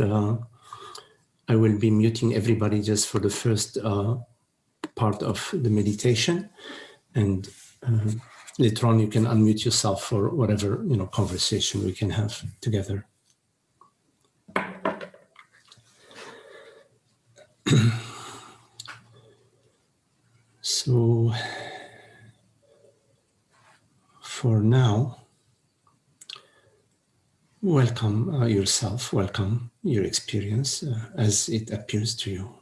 I will be muting everybody just for the first part of the meditation, and later on you can unmute yourself for whatever conversation we can have together. So for now, welcome yourself, welcome your experience as it appears to you.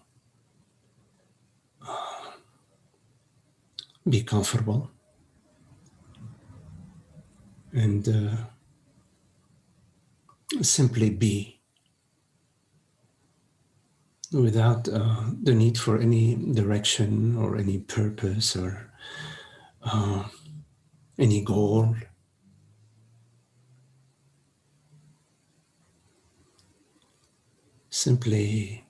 Be comfortable and simply be, without the need for any direction or any purpose or any goal. Simply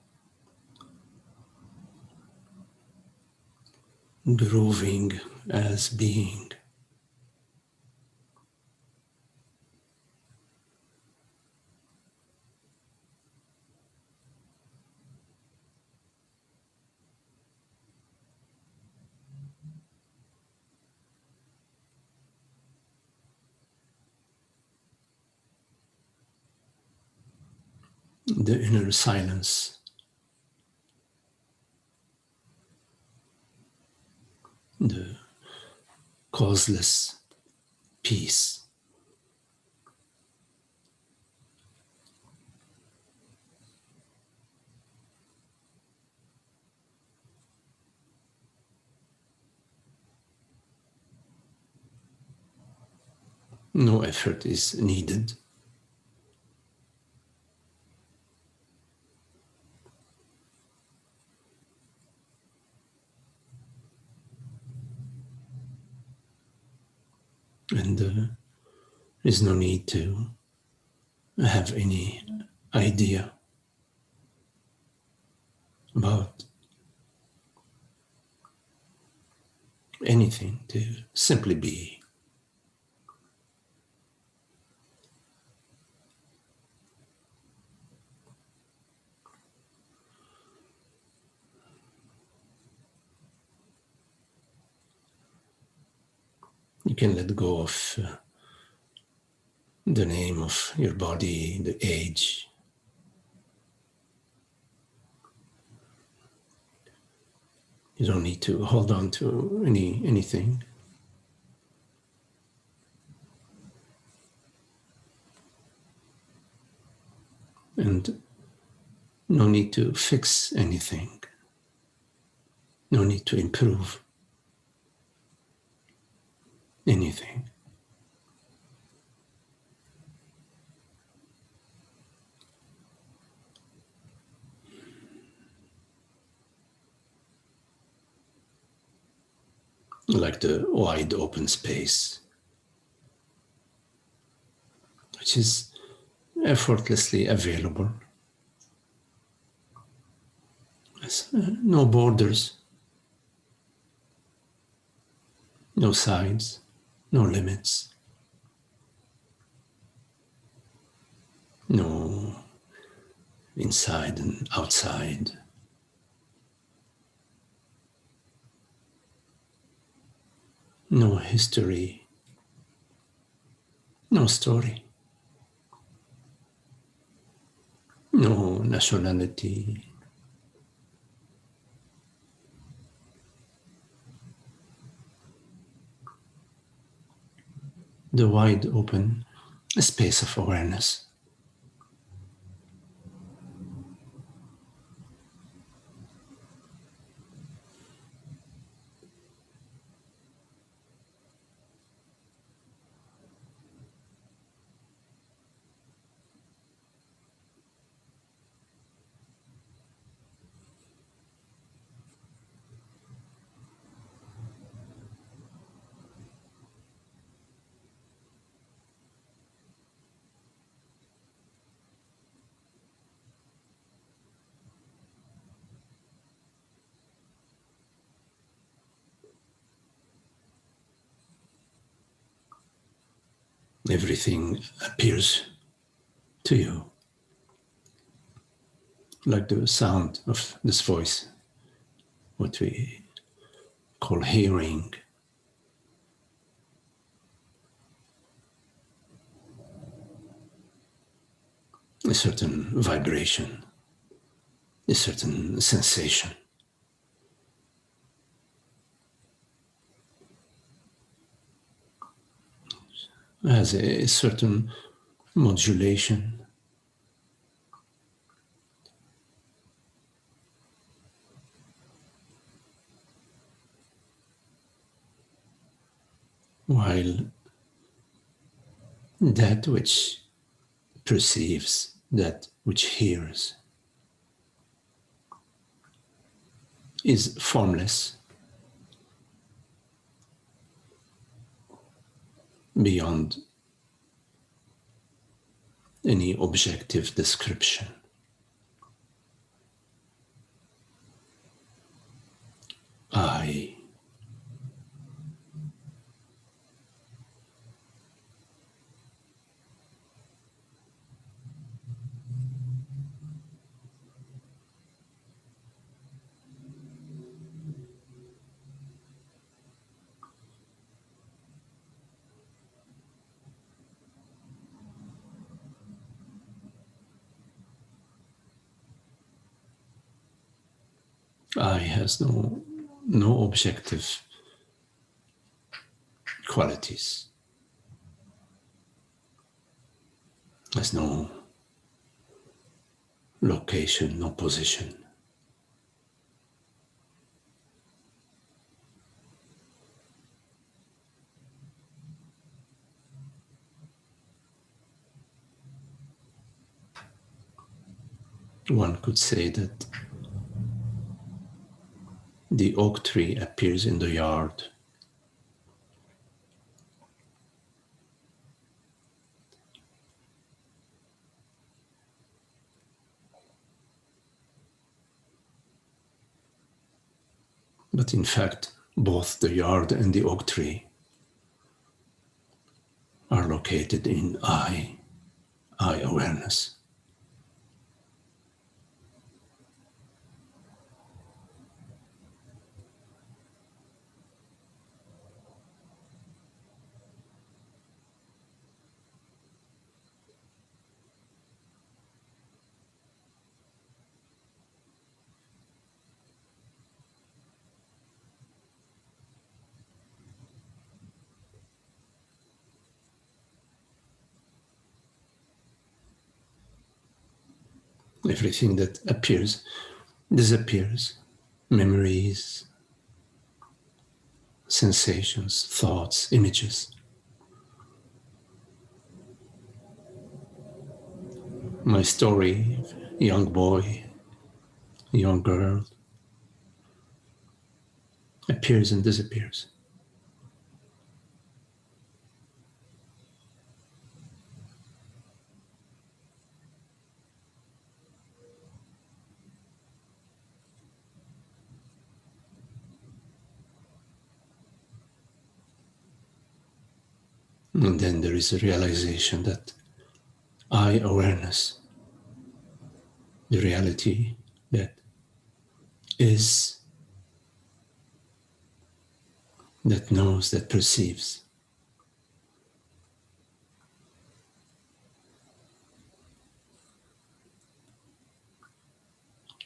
grooving as being. The inner silence, the causeless peace. No effort is needed. And there is no need to have any idea about anything, to simply be. You can let go of the name of your body, the age. You don't need to hold on to anything. And no need to fix anything. No need to improve anything. Like the wide open space, which is effortlessly available. No borders, no sides, no limits, no inside and outside. No history, no story, no nationality. The wide open space of awareness. Everything appears to you like the sound of this voice, what we call hearing. A certain vibration, a certain sensation. Has a certain modulation. While that which perceives, that which hears, is formless, beyond any objective description. I has no objective qualities, has no location, no position. One could say that the oak tree appears in the yard, but in fact, both the yard and the oak tree are located in I awareness. Everything that appears disappears. Memories, sensations, thoughts, images. My story, young boy, young girl, appears and disappears. And then there is a realization that I awareness, the reality that is, that knows, that perceives,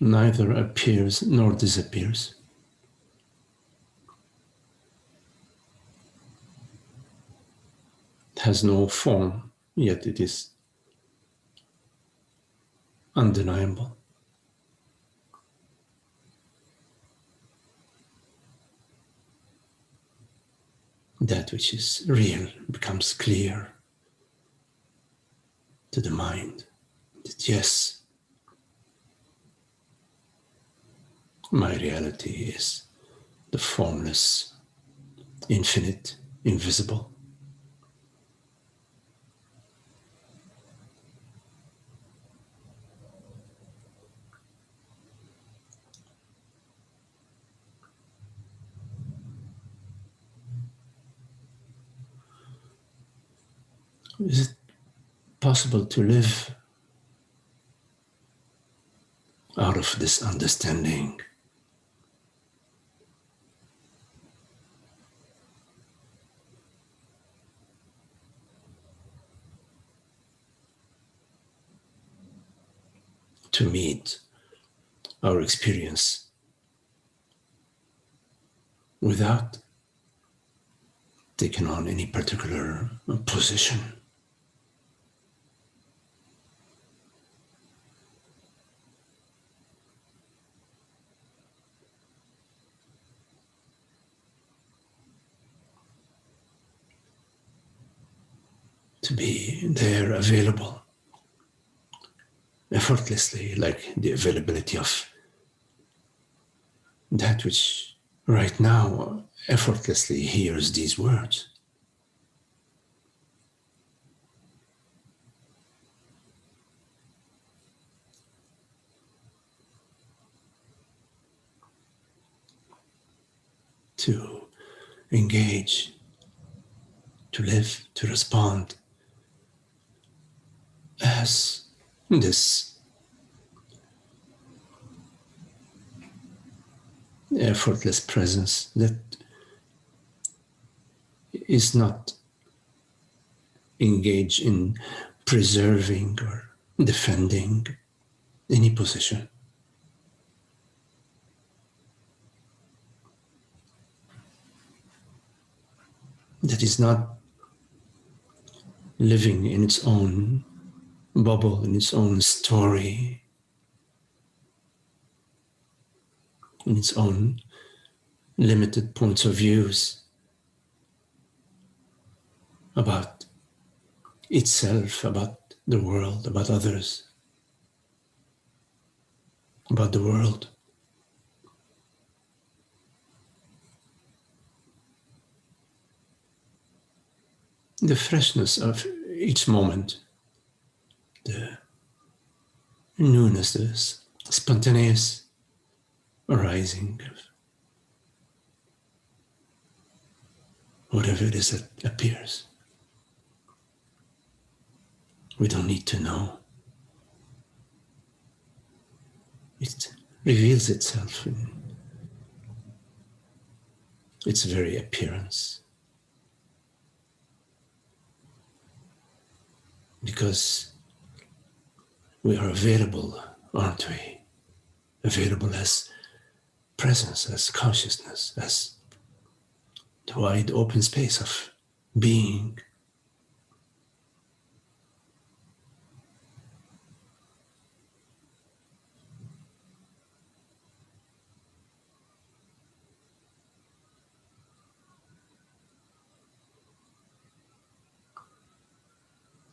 neither appears nor disappears. It has no form, yet it is undeniable. That which is real becomes clear to the mind. That yes, my reality is the formless, infinite, invisible. Is it possible to live out of this understanding. To meet our experience without taking on any particular position. To be there available effortlessly, like the availability of that which right now effortlessly hears these words. To engage, to live, to respond as this effortless presence that is not engaged in preserving or defending any position. That is not living in its own bubble, in its own story, in its own limited points of views about itself, about the world, about others, about the world. The freshness of each moment, the newness, the spontaneous arising of whatever it is that appears. We don't need to know. It reveals itself in its very appearance. Because we are available, aren't we? Available as presence, as consciousness, as the wide open space of being.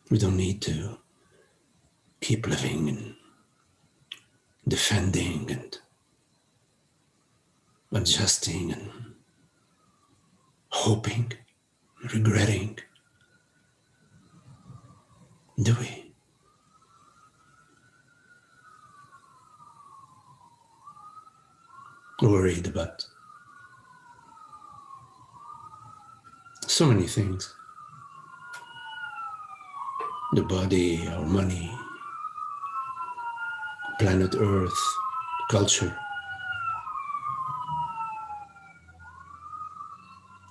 We don't need to keep living and defending and adjusting and hoping, regretting, do we? Worried about so many things. The body, our money, planet Earth, culture,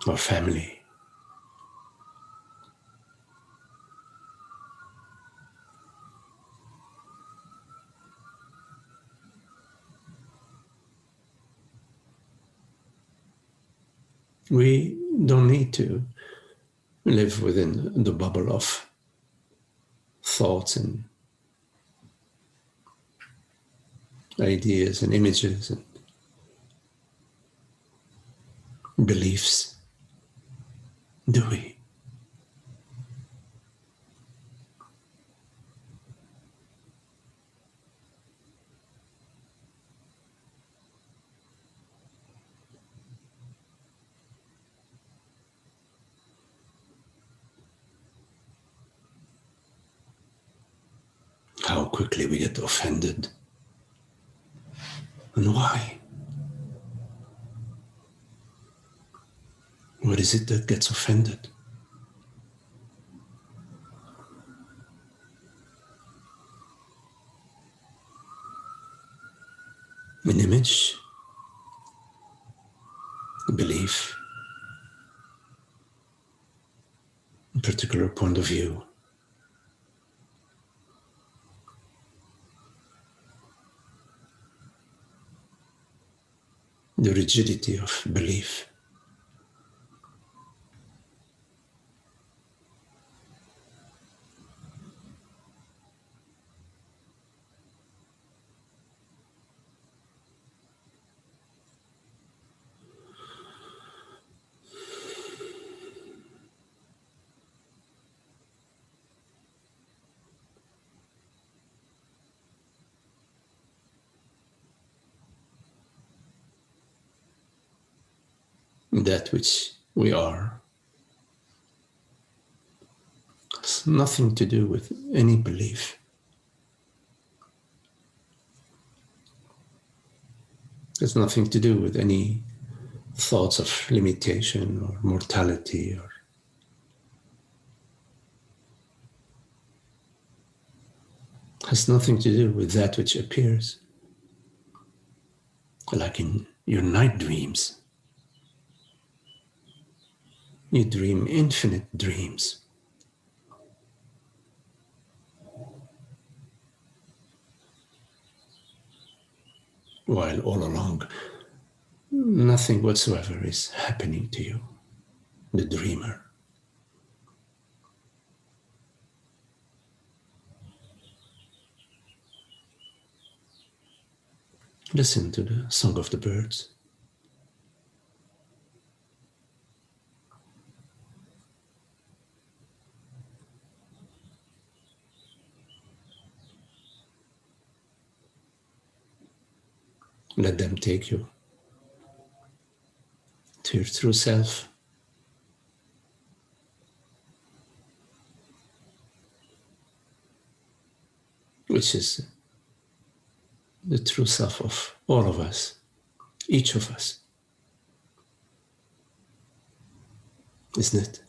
our family. We don't need to live within the bubble of thoughts and ideas and images and beliefs, do we? How quickly we get offended, and why? What is it that gets offended? an image, a belief, a particular point of view. The rigidity of belief. That which we are has nothing to do with any belief. It has nothing to do with any thoughts of limitation or mortality, or has nothing to do with that which appears, like in your night dreams. You dream infinite dreams. While all along, nothing whatsoever is happening to you, the dreamer. Listen to the song of the birds. Let them take you to your true self. Which is the true self of all of us, each of us, isn't it?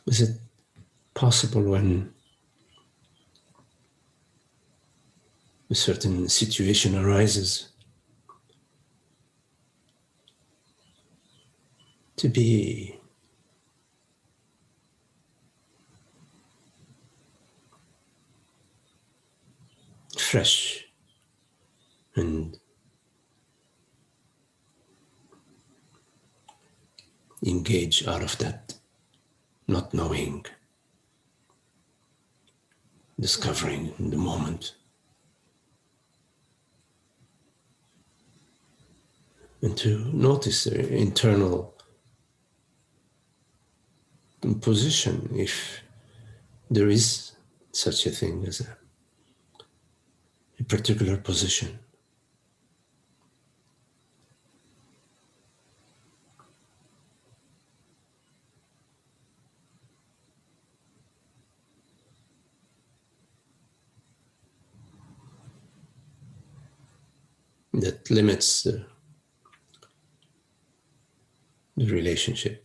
Is it possible when a certain situation arises to be fresh and engage out of that not knowing, discovering in the moment, and to notice the internal position, if there is such a thing as a particular position. That limits the relationship.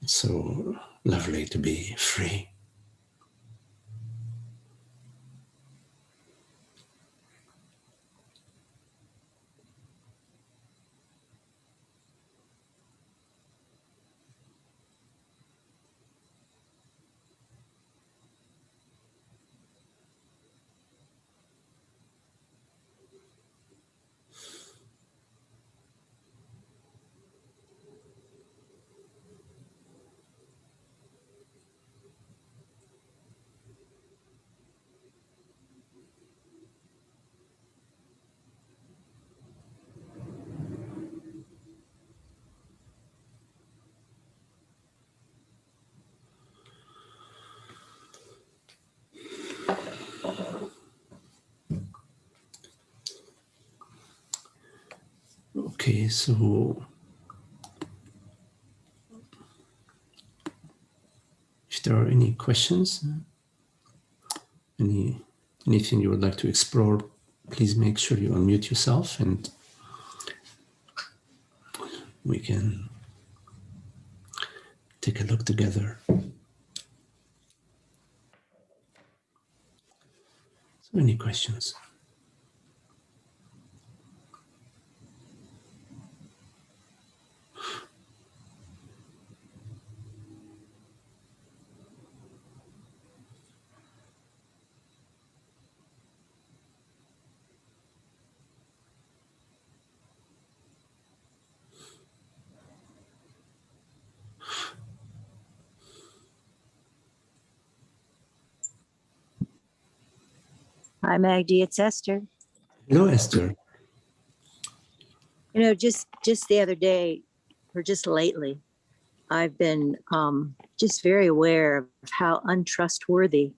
So lovely to be free. Okay, so if there are any questions, anything you would like to explore, please make sure you unmute yourself and we can take a look together. So any questions? Hi, Magdi. It's Esther. Hello, Esther. You know, just the other day, or just lately, I've been just very aware of how untrustworthy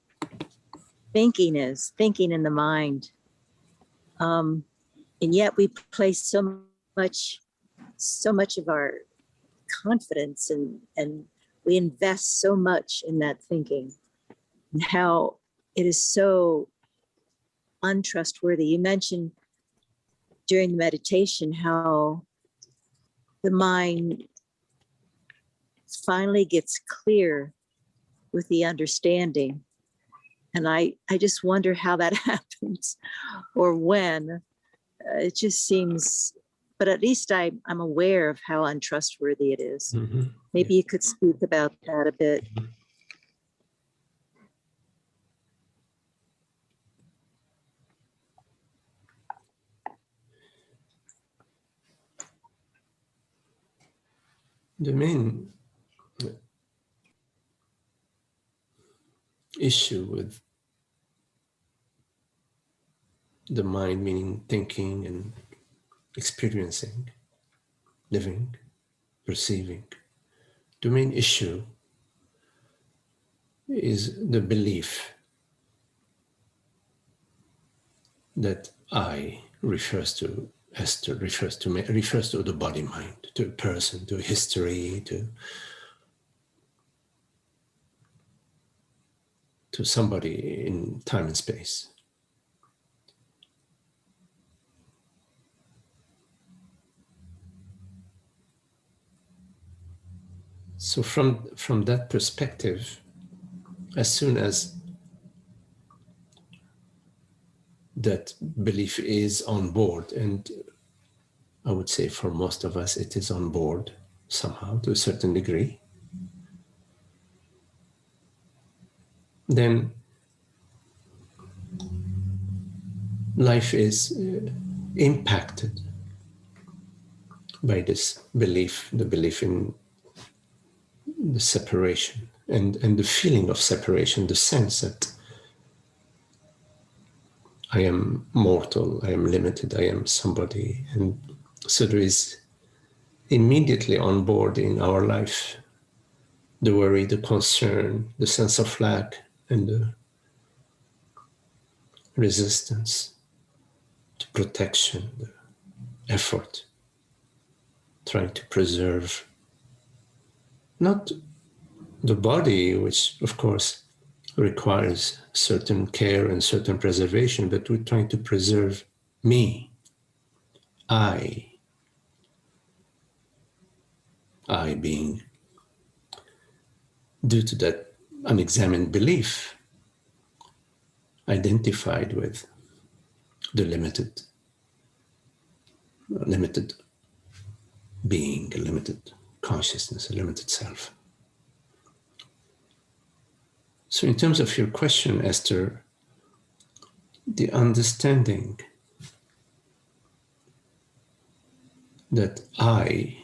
thinking is, thinking in the mind. And yet we place much, so much of our confidence and we invest so much in that thinking and how it is so untrustworthy. You mentioned during the meditation how the mind finally gets clear with the understanding. And I just wonder how that happens or when. It just seems, but at least I'm aware of how untrustworthy it is. Mm-hmm. Maybe you could speak about that a bit. The main issue with the mind, meaning thinking and experiencing, living, perceiving, the main issue is the belief that I refers to Esther, refers to me, refers to the body mind, to a person, to history, to somebody in time and space. So from that perspective, as soon as that belief is on board, and I would say for most of us it is on board somehow to a certain degree, then life is impacted by this belief, the belief in the separation and the feeling of separation, the sense that I am mortal, I am limited, I am somebody. And so there is immediately on board in our life the worry, the concern, the sense of lack, and the resistance to protection, the effort, trying to preserve not the body, which of course requires certain care and certain preservation, but we're trying to preserve me, I being due to that unexamined belief, identified with the limited being, a limited consciousness, a limited self. So in terms of your question, Esther, the understanding that I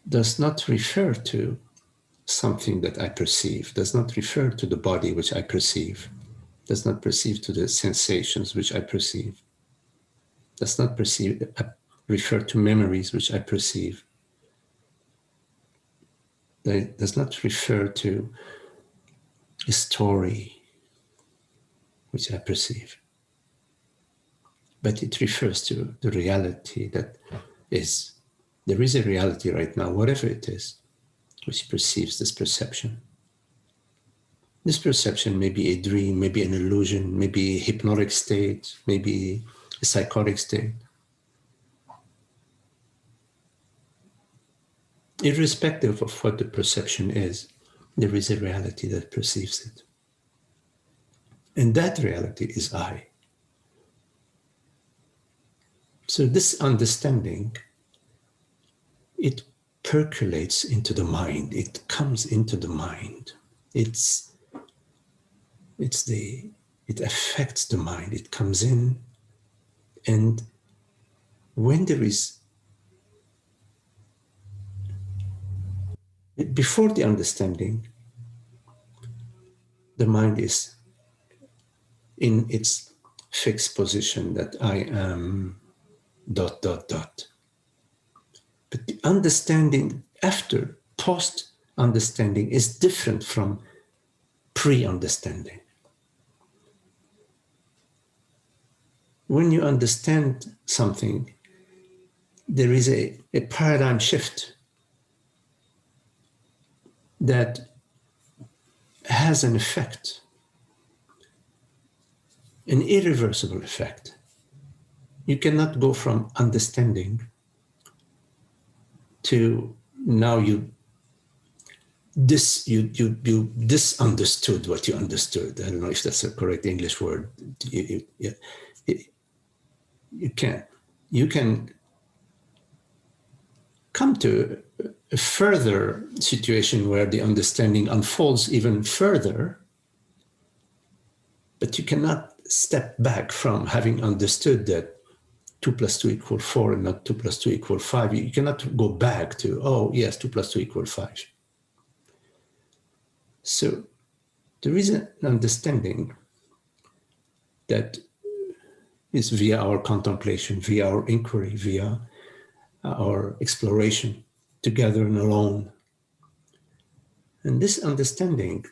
does not refer to something that I perceive, does not refer to the body which I perceive, does not perceive to the sensations which I perceive, does not refer to memories which I perceive, that does not refer to a story which I perceive, but it refers to the reality that is. There is a reality right now, whatever it is, which perceives this perception. This perception may be a dream, maybe an illusion, maybe a hypnotic state, maybe a psychotic state. Irrespective of what the perception is, there is a reality that perceives it. And that reality is I. So this understanding, it percolates into the mind, it comes into the mind. It affects the mind, it comes in, and when there is, before the understanding, the mind is in its fixed position that I am ... But the understanding after, post-understanding, is different from pre-understanding. When you understand something, there is a paradigm shift that has an effect, an irreversible effect. You cannot go from understanding to now you disunderstood what you understood. I don't know if that's a correct English word. You can come to a further situation where the understanding unfolds even further, but you cannot step back from having understood that 2 + 2 = 4 and not 2 + 2 = 5. You cannot go back to, oh yes, 2 + 2 = 5. So there is an understanding that is via our contemplation, via our inquiry, via our exploration, together and alone. And this understanding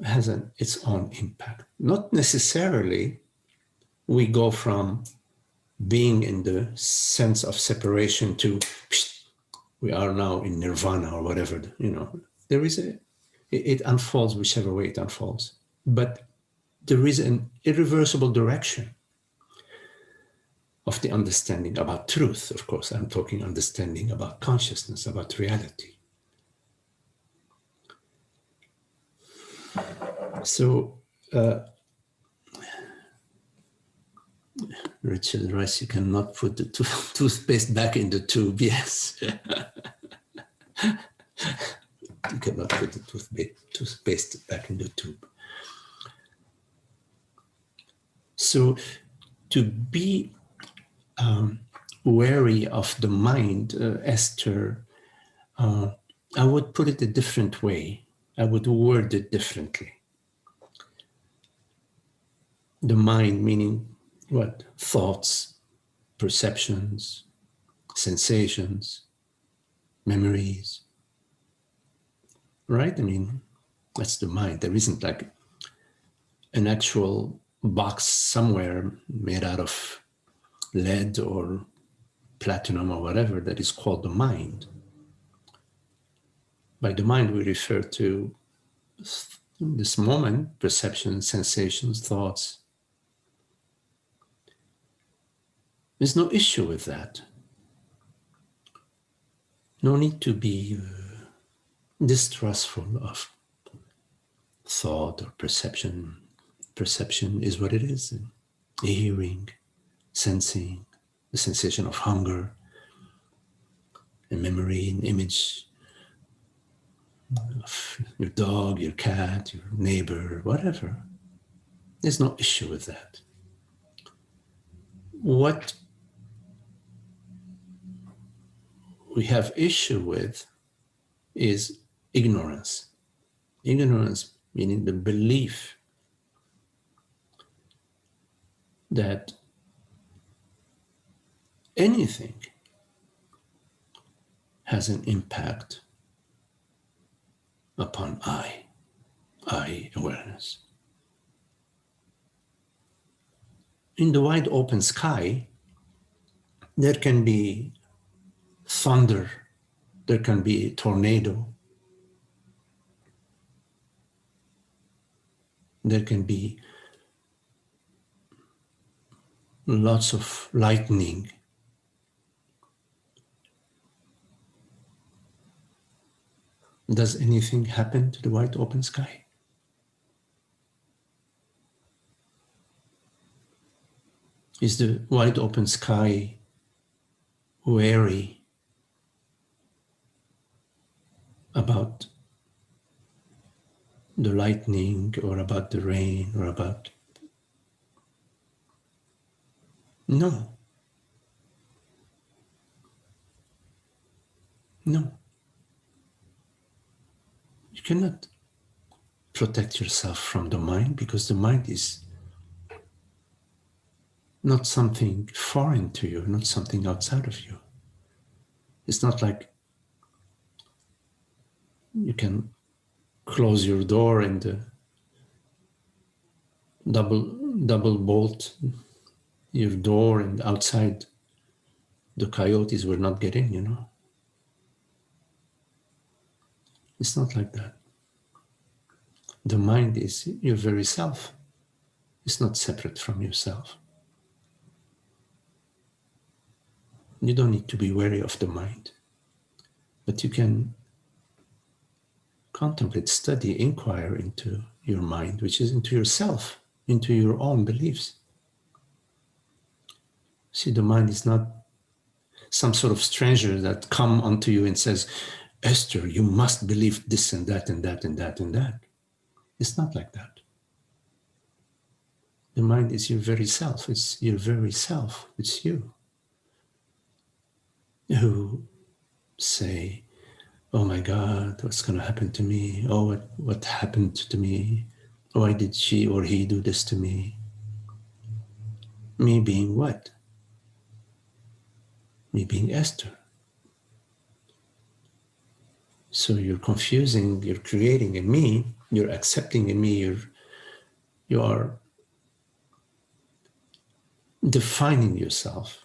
has its own impact. Not necessarily we go from being in the sense of separation to we are now in nirvana or whatever, there is it unfolds whichever way it unfolds. But there is an irreversible direction of the understanding about truth. Of course, I'm talking understanding about consciousness, about reality. So, Richard Rice, you cannot put the toothpaste back in the tube. Yes. You cannot put the toothpaste back in the tube. So to be wary of the mind, Esther, I would put it a different way. I would word it differently. The mind meaning what? Thoughts, perceptions, sensations, memories, right? I mean, that's the mind. There isn't like an actual box somewhere made out of lead or platinum or whatever that is called the mind. By the mind, we refer to this moment, perceptions, sensations, thoughts. There's no issue with that. No need to be distrustful of thought or perception. Perception is what it is. Hearing, sensing, the sensation of hunger, a memory, an image of your dog, your cat, your neighbor, whatever. There's no issue with that. What we have issue with is ignorance. Ignorance meaning the belief that anything has an impact upon I awareness. In the wide open sky, there can be thunder, there can be a tornado, there can be lots of lightning. Does anything happen to the wide open sky? Is the wide open sky wary about the lightning or about the rain or about... No. No. You cannot protect yourself from the mind because the mind is not something foreign to you, not something outside of you. It's not like you can close your door and double bolt your door and outside the coyotes will not get in, you know. It's not like that. The mind is your very self. It's not separate from yourself. You don't need to be wary of the mind, but you can contemplate, study, inquire into your mind, which is into yourself, into your own beliefs. See, the mind is not some sort of stranger that come onto you and says, Esther, you must believe this and that and that and that and that. It's not like that. The mind is your very self. It's your very self. It's you who say, oh my God, what's going to happen to me? Oh, what happened to me? Why did she or he do this to me? Me being what? Me being Esther. So you're confusing, you're creating a me, you're accepting a me, you are defining yourself.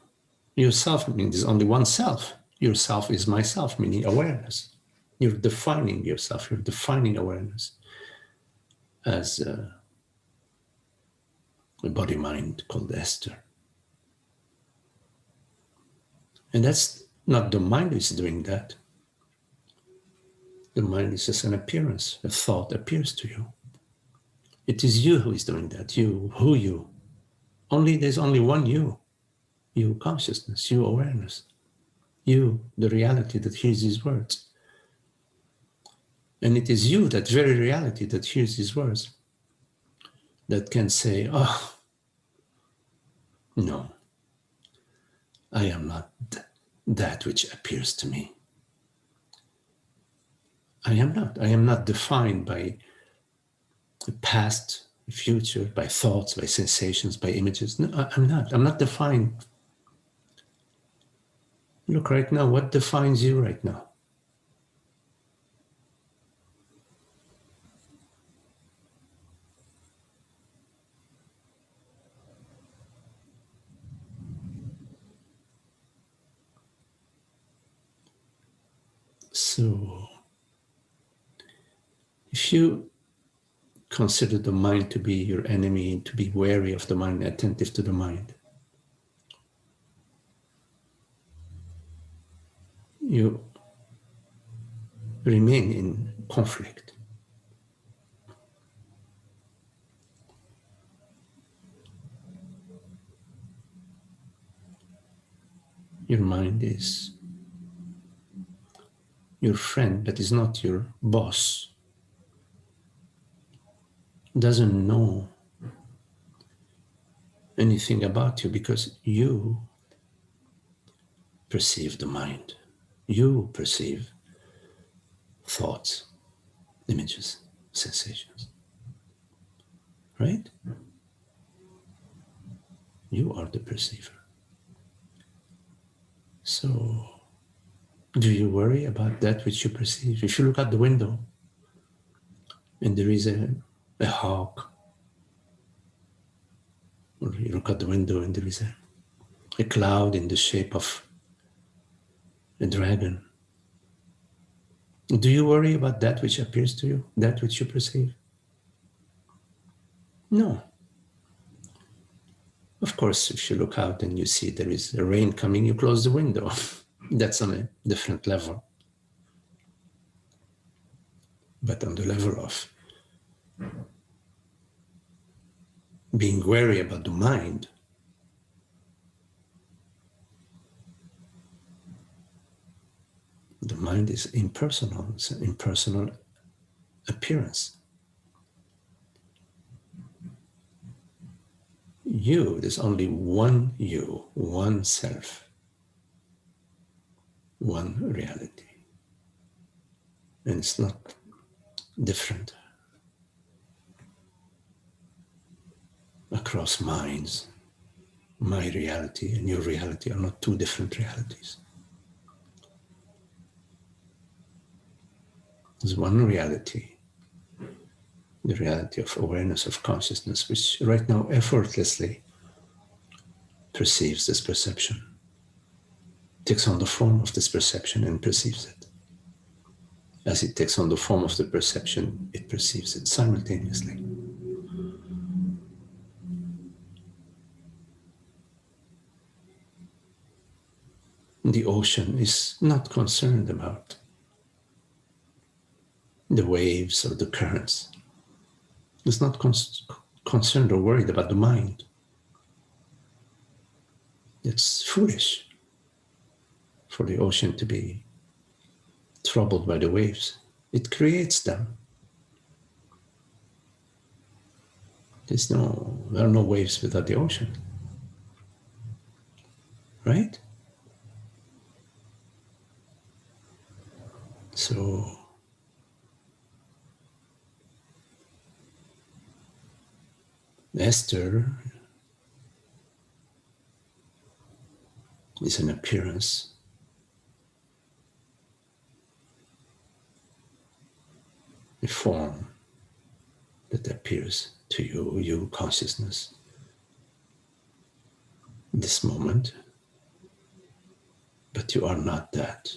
Yourself means there's only one self. Yourself is myself, meaning awareness. You're defining yourself, you're defining awareness as a body-mind called Esther. And that's not the mind is doing that. The mind is just an appearance, a thought appears to you. It is you who is doing that, you, who you. There's only one you consciousness, you awareness, you, the reality that hears these words. And it is you, that very reality that hears these words, that can say, oh, no, I am not that which appears to me. I am not defined by the past, the future, by thoughts, by sensations, by images. No, I'm not defined. Look right now, what defines you right now? So, if you consider the mind to be your enemy, to be wary of the mind, attentive to the mind, you remain in conflict. Your mind is your friend, but is not your boss. Doesn't know anything about you because you perceive the mind. You perceive thoughts, images, sensations. Right? You are the perceiver. So, do you worry about that which you perceive? If you look out the window and there is a hawk, or you look out the window and there is a cloud in the shape of a dragon, do you worry about that which appears to you, that which you perceive? No. Of course, if you look out and you see there is a rain coming, you close the window. That's on a different level. But on the level of being wary about the mind, the mind is impersonal. It's an impersonal appearance. You, there's only one you, one self, one reality. And it's not different across minds. My reality and your reality are not two different realities. There's one reality, the reality of awareness, of consciousness, which right now effortlessly perceives this perception, takes on the form of this perception and perceives it. As it takes on the form of the perception, it perceives it simultaneously. The ocean is not concerned about the waves or the currents. It's not concerned or worried about the mind. It's foolish for the ocean to be troubled by the waves. It creates them. There are no waves without the ocean. Right? So Esther is an appearance, a form that appears to you consciousness, this moment, but you are not that.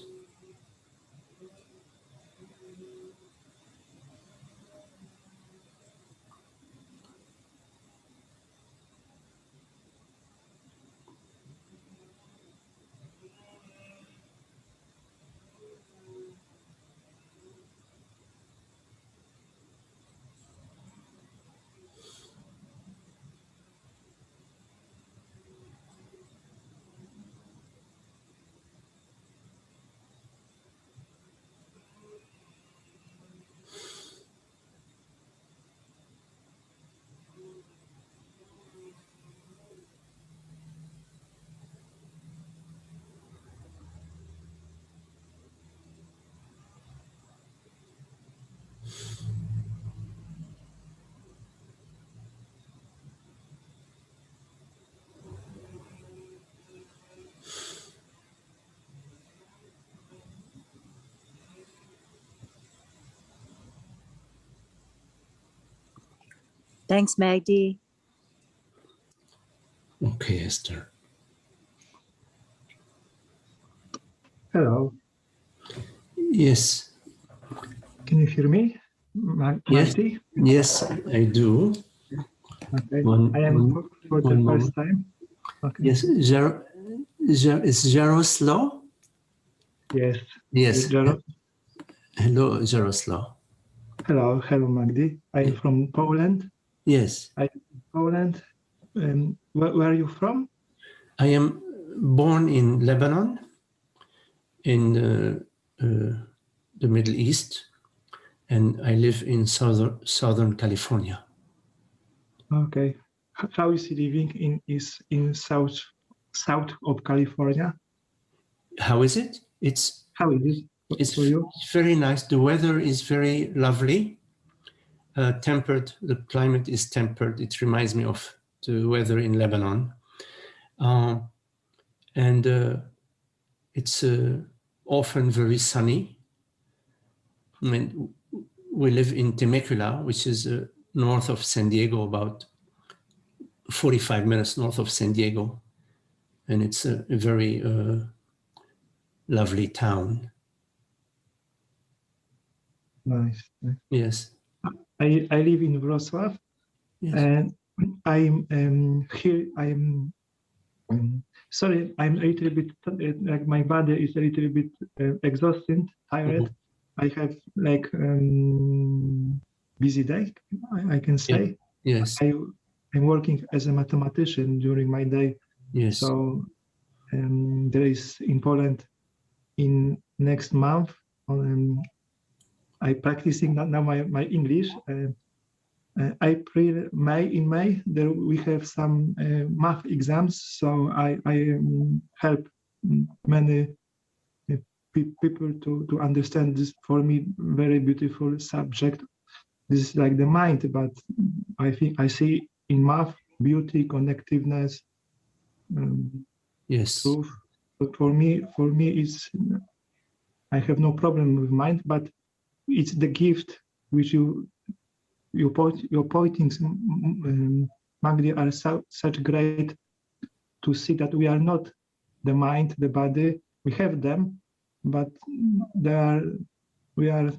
Thanks, Magdi. Okay, Esther. Hello. Yes. Can you hear me? Yes. Magdi? Yes, I do. Okay. One, I am one, for the one first moment. time. Okay. Yes, is Jaroslaw? Yes. Yes. Jaro- Hello, Jaroslav. Hello, Magdi. I'm from Poland. Yes. Poland. Where are you from? I am born in Lebanon, in the Middle East, and I live in Southern California. Okay. How is living in south of California? How is it? How is it for you? Very nice. The weather is very lovely, tempered. The climate is tempered. It reminds me of the weather in Lebanon. And it's often very sunny. I mean, we live in Temecula, which is north of San Diego, about 45 minutes north of San Diego. And it's a very lovely town. Nice. Yes. I live in Wrocław, Yes. and I'm here. Sorry, I'm a little bit like my body is a little bit exhausted, tired. Mhm. I have like busy day, I can say. Yes. I'm working as a mathematician during my day. Yes. So there is in Poland in next month. I practicing now my English. April, May. In May, there we have some math exams. So I help many people to understand this, for me, very beautiful subject. This is like the mind, but I think I see in math beauty, connectiveness, Yes. truth. But for me, it's I have no problem with mind, but it's the gift which your pointings, Magdi, are such great to see that we are not the mind, the body. We have them, but we are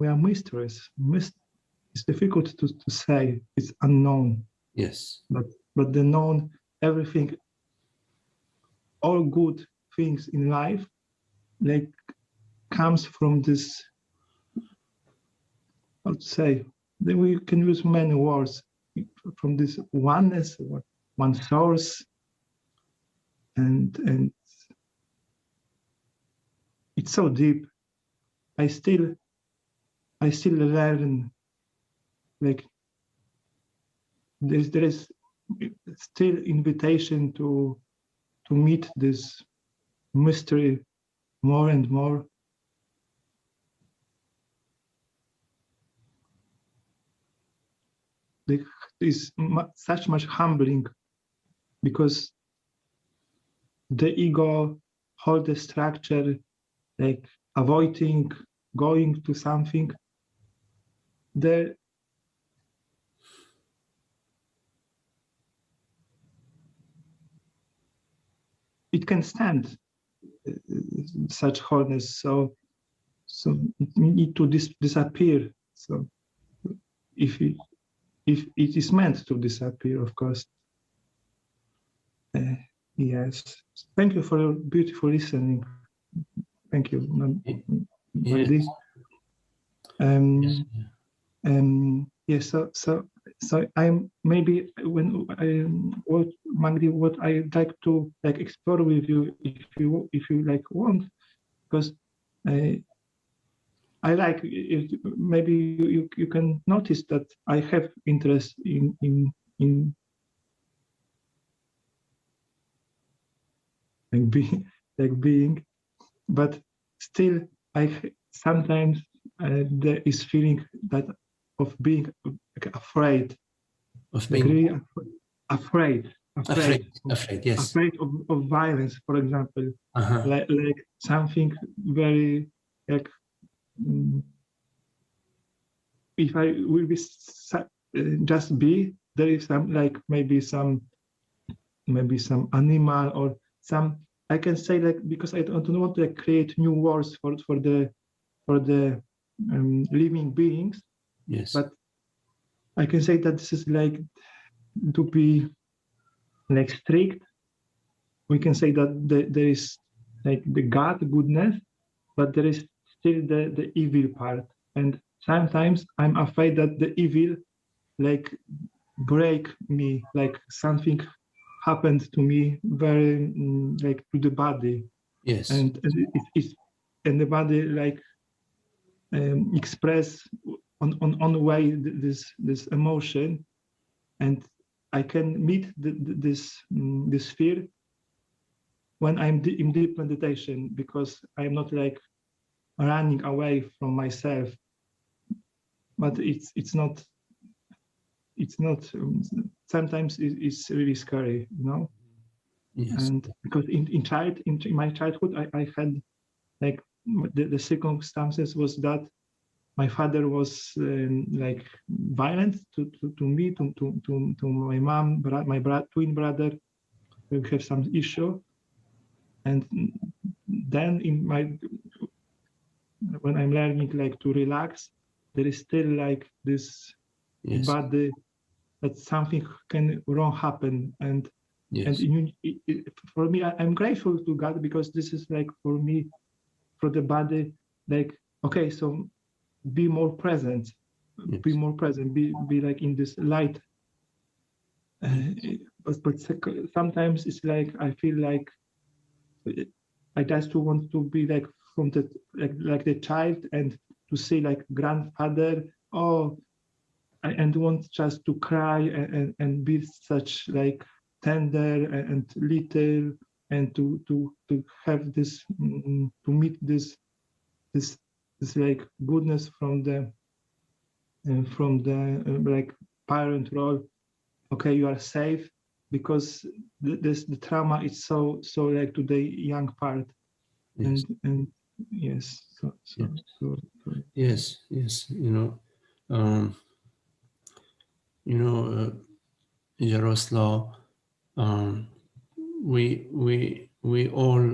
mysteries. It's difficult to say. It's unknown. Yes. But the known, everything, all good things in life, like comes from this. How to say? Then we can use many words from this oneness, one source, and it's so deep. I still learn. Like there is still invitation to meet this mystery more and more. Like is such much humbling, because the ego hold the structure, like avoiding going to something. It can stand such wholeness, so it need to disappear. So if it is meant to disappear, of course. Yes. Thank you for your beautiful listening. Thank you, Magdi. Yes. So I'm maybe when what Magdi, what I'd like to like explore with you, if you like want, because I like it, maybe you can notice that I have interest in being, but still sometimes there is feeling that of being afraid, Of like being really afraid, yes. afraid of violence, for example, Uh-huh. like something very like if I will be just be, there is some like maybe some animal or some, I can say, like, because I don't want to like, create new words for the living beings. Yes. But I can say that this is like to be like strict. We can say that there is like the God goodness, but there is still the evil part. And sometimes I'm afraid that the evil like break me, like something happened to me very like to the body. Yes. And it's and the body like express on way this emotion, and I can meet this fear when I'm in deep meditation, because I'm not like running away from myself, but it's not sometimes it's really scary, you know. Yes. And because in my childhood I had like the circumstances was that my father was like violent to me, to my mom, my twin brother. We have some issue, and then when I'm learning like to relax, there is still like this Yes. body that something can wrong happen, and Yes. for me, I'm grateful to God, because this is like for me, for the body, like okay, so be more present, Yes. be more present, be like in this light. But sometimes it's like I feel like I just want to be like from the like the child, and to see like grandfather. Oh, and want just to cry and be such like tender and little, and to have this to meet this like goodness from the like parent role. Okay, you are safe, because the trauma is so like to the young part. Yes. And yes, Yes. so Yes. Yes. Yaroslav, we all,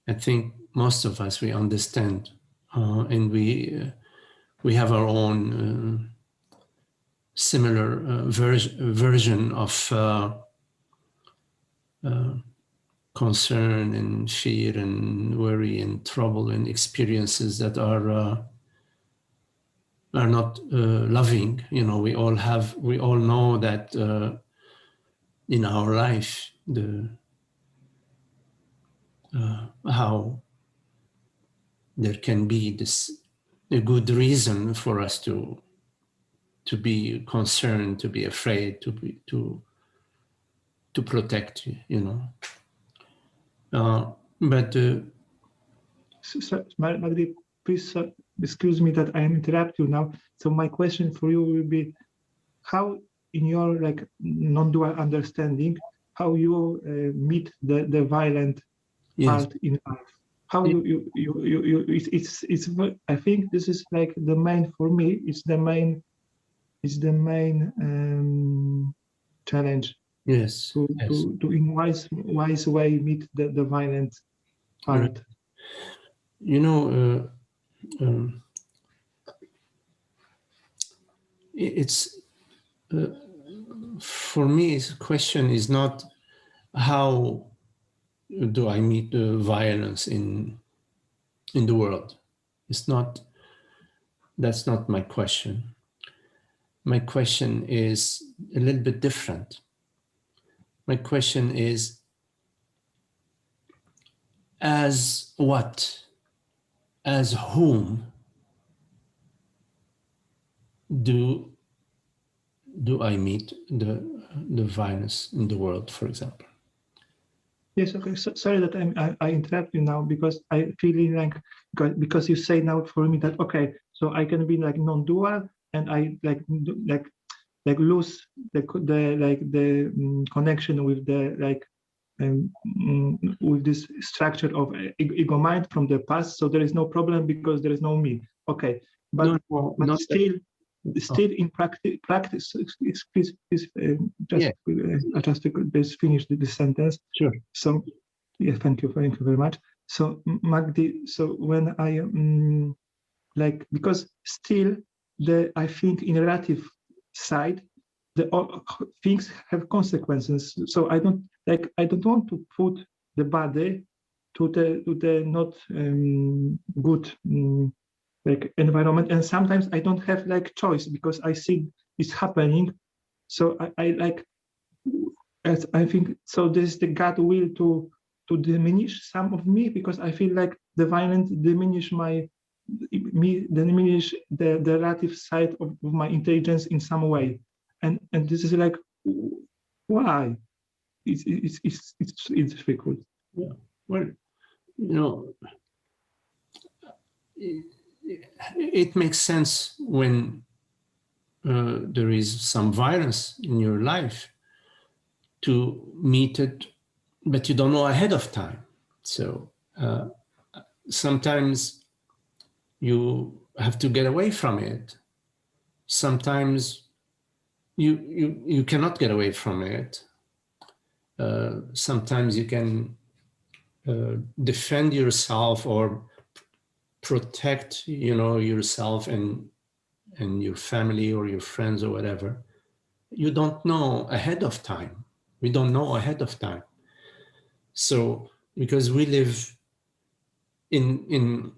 I think most of us, we understand, and we have our own similar version of concern and fear and worry and trouble and experiences that are not loving. We all know that in our life how there can be a good reason for us to be concerned, to be afraid, to protect, but so Magdi, please excuse me that I interrupt you now. So my question for you will be, how in your like non-dual understanding, how you meet the violent yes, part in life? How you it's I think this is like the main, for me, it's the main challenge yes, to yes, in wise way meet the violent part. um, it's for me, the question is not how do I meet the violence in the world. That's not my question. My question is a little bit different. My question is, as what, as whom do I meet the violence in the world, for example? Yes, okay. So, sorry that I interrupt you now, because I feeling like, because you say now for me that okay, so I can be like non-dual, and I like lose the connection with the like with this structure of ego mind from the past. So there is no problem because there is no me. Okay, but No, but not still in practice. Please just yeah, just to finish this sentence. sure. So yeah, thank you very much. So Magdi, so when I like, because still I think in relative side, the things have consequences. So I don't want to put the body to the not good like environment. And sometimes I don't have like choice because I see it's happening. So I like, as I think, so this is the God will to diminish some of me, because I feel like the violence diminish diminish the relative side of my intelligence in some way. And this is like, why? It's difficult. Yeah. Well, you know, it makes sense when there is some violence in your life to meet it, but you don't know ahead of time. So sometimes you have to get away from it. Sometimes you cannot get away from it. Sometimes you can defend yourself or protect, yourself and your family or your friends or whatever. You don't know ahead of time. We don't know ahead of time. So because we live in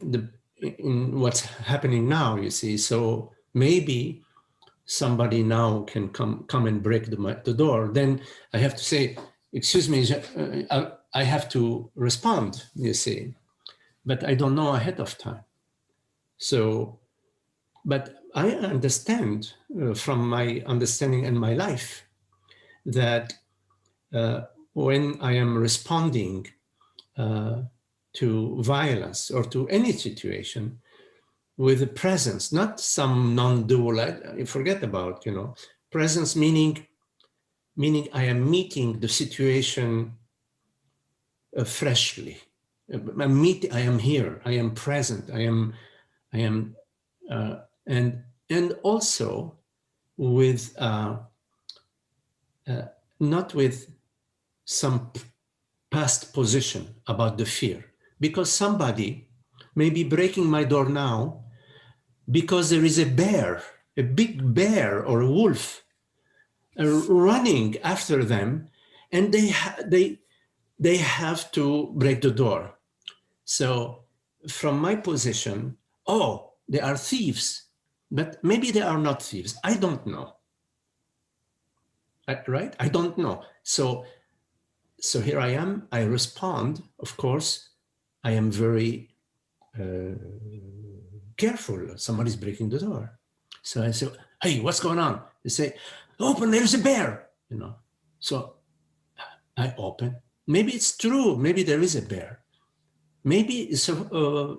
what's happening now, you see. So maybe somebody now can come and break the door. Then I have to say, excuse me, I have to respond, you see. But I don't know ahead of time. So, but I understand from my understanding in my life that when I am responding to violence or to any situation with a presence, not some non-dual, I forget about, presence meaning I am meeting the situation freshly. I am here, I am present, I am, and also with, not with some past position about the fear, because somebody may be breaking my door now because there is a bear, a big bear or a wolf running after them, and they have to break the door. So from my position, oh, they are thieves, but maybe they are not thieves. I don't know. Right? I don't know. So here I am. I respond. Of course, I am very careful. Somebody's breaking the door. So I say, hey, what's going on? They say, open, there's a bear, So I open. Maybe it's true. Maybe there is a bear. Maybe it's a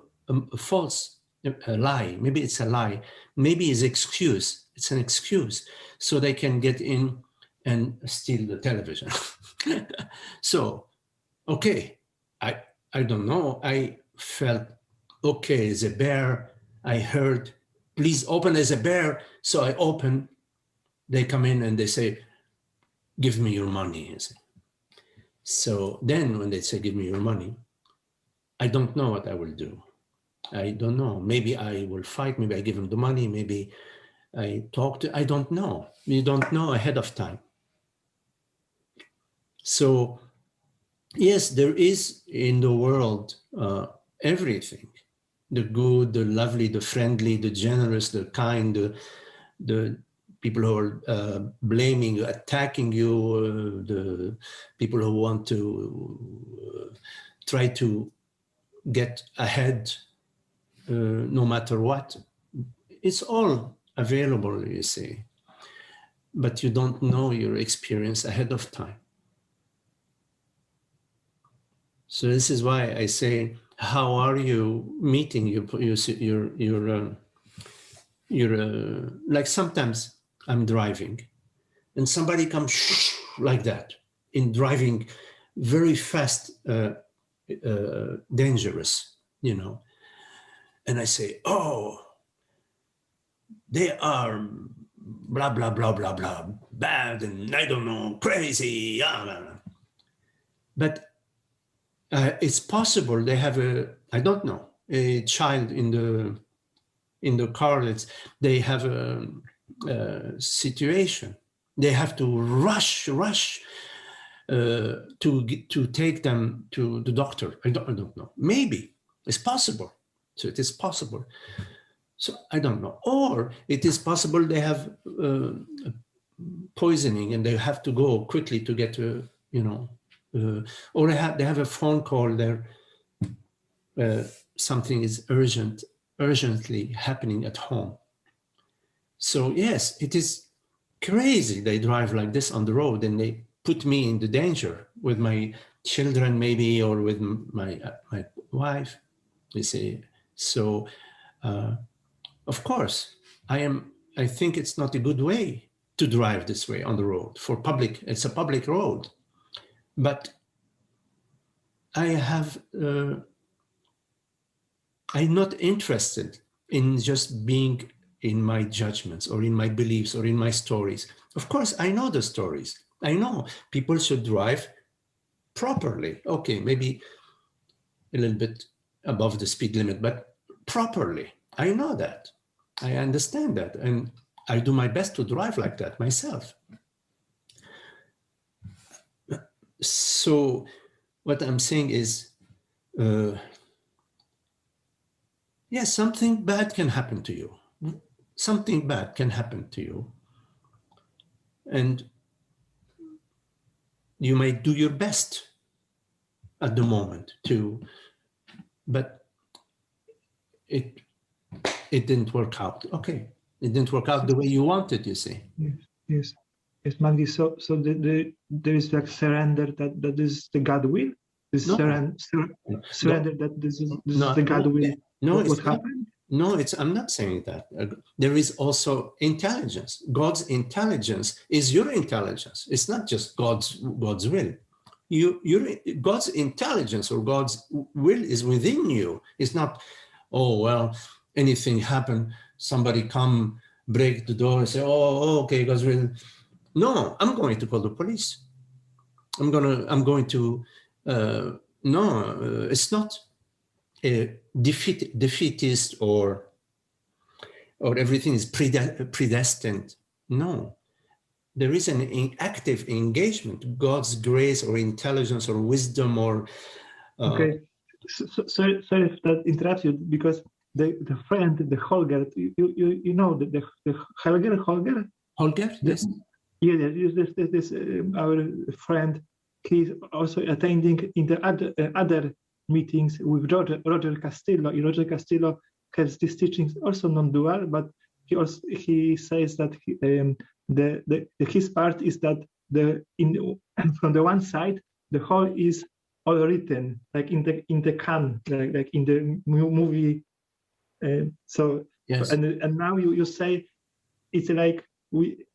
false, a lie. Maybe it's a lie. Maybe it's excuse. It's an excuse. So they can get in and steal the television. So, okay, I don't know. I felt, okay, there's a bear. I heard, please open, there's a bear. So I open. They come in and they say, give me your money. So then when they say, give me your money, I don't know what I will do. I don't know. Maybe I will fight. Maybe I give them the money. Maybe I talk to, I don't know. You don't know ahead of time. So yes, there is in the world everything, the good, the lovely, the friendly, the generous, the kind, the people who are blaming you, attacking you, the people who want to try to get ahead no matter what. It's all available, you see, but you don't know your experience ahead of time. So this is why I say, how are you meeting your like sometimes I'm driving and somebody comes like that in driving very fast, dangerous, and I say, oh, they are blah, blah, blah, blah, blah, bad, and I don't know, crazy. But it's possible they have I don't know, a child in the car. They have a situation. They have to rush to take them to the doctor. I don't know. Maybe it's possible. So it is possible. So I don't know. Or it is possible they have poisoning and they have to go quickly to get to, or they have a phone call there. Something is urgently happening at home. So yes, it is crazy. They drive like this on the road and they put me in the danger with my children maybe, or with my wife, you see. So of course, I think it's not a good way to drive this way on the road for public. It's a public road, but I'm not interested in just being in my judgments or in my beliefs or in my stories. Of course, I know the stories. I know people should drive properly. Okay, maybe a little bit above the speed limit, but properly. I know that. I understand that. And I do my best to drive like that myself. So what I'm saying is, yes, something bad can happen to you. Something bad can happen to you. And you may do your best at the moment too, but it didn't work out. Okay, it didn't work out the way you wanted, you see. Yes, Magdi. So there is like surrender that is the God will. This surrender that this is the God will. No, what happened? No, I'm not saying that. There is also intelligence. God's intelligence is your intelligence. It's not just God's will. God's intelligence or God's will is within you. It's not, oh, well, anything happen, somebody come, break the door and say, oh, okay, God's will. No, I'm going to call the police. I'm going to, no, it's not a defeatist or everything is predestined. No, there is an active engagement, God's grace or intelligence or wisdom or. Okay, sorry if that interrupts you, because the friend, the Holger, you know the Holger. Holger, yes. Yeah, this our friend. He's also attending in the other meetings with Roger Castillo. Roger Castillo has these teachings also non-dual, but he says that his part is that from the one side the whole is all written like in the can, like in the movie. So yes. And now you say it's like we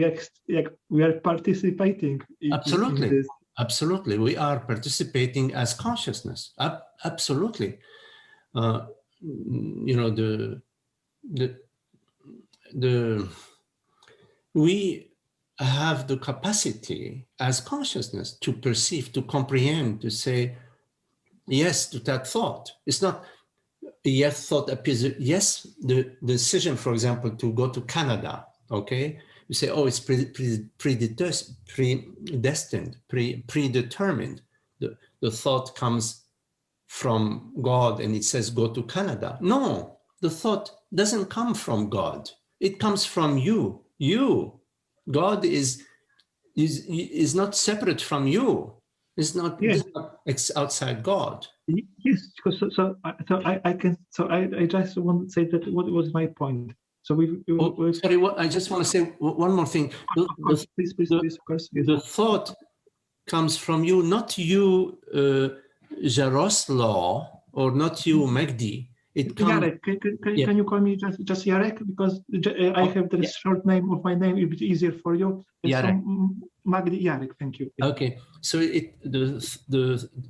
are participating. Absolutely. In this. Absolutely, we are participating as consciousness. Absolutely, we have the capacity as consciousness to perceive, to comprehend, to say yes to that thought. It's not a yes thought appears. Yes, the decision, for example, to go to Canada. Okay. You say, oh, it's predestined, predetermined. The thought comes from God and it says, go to Canada. No, the thought doesn't come from God. It comes from you. God is not separate from you. It's not, it's outside God. Yes, so I just want to say that what was my point. So sorry, I just want to say one more thing. Please, of course. Yes. The thought comes from you, not you, Jaroslaw, or not you, Magdi. It comes. Jarek, can you call me just Jarek, because I have the short name of my name. It will be easier for you. Jarek. So, Magdi, Jarek. Thank you. Okay, so it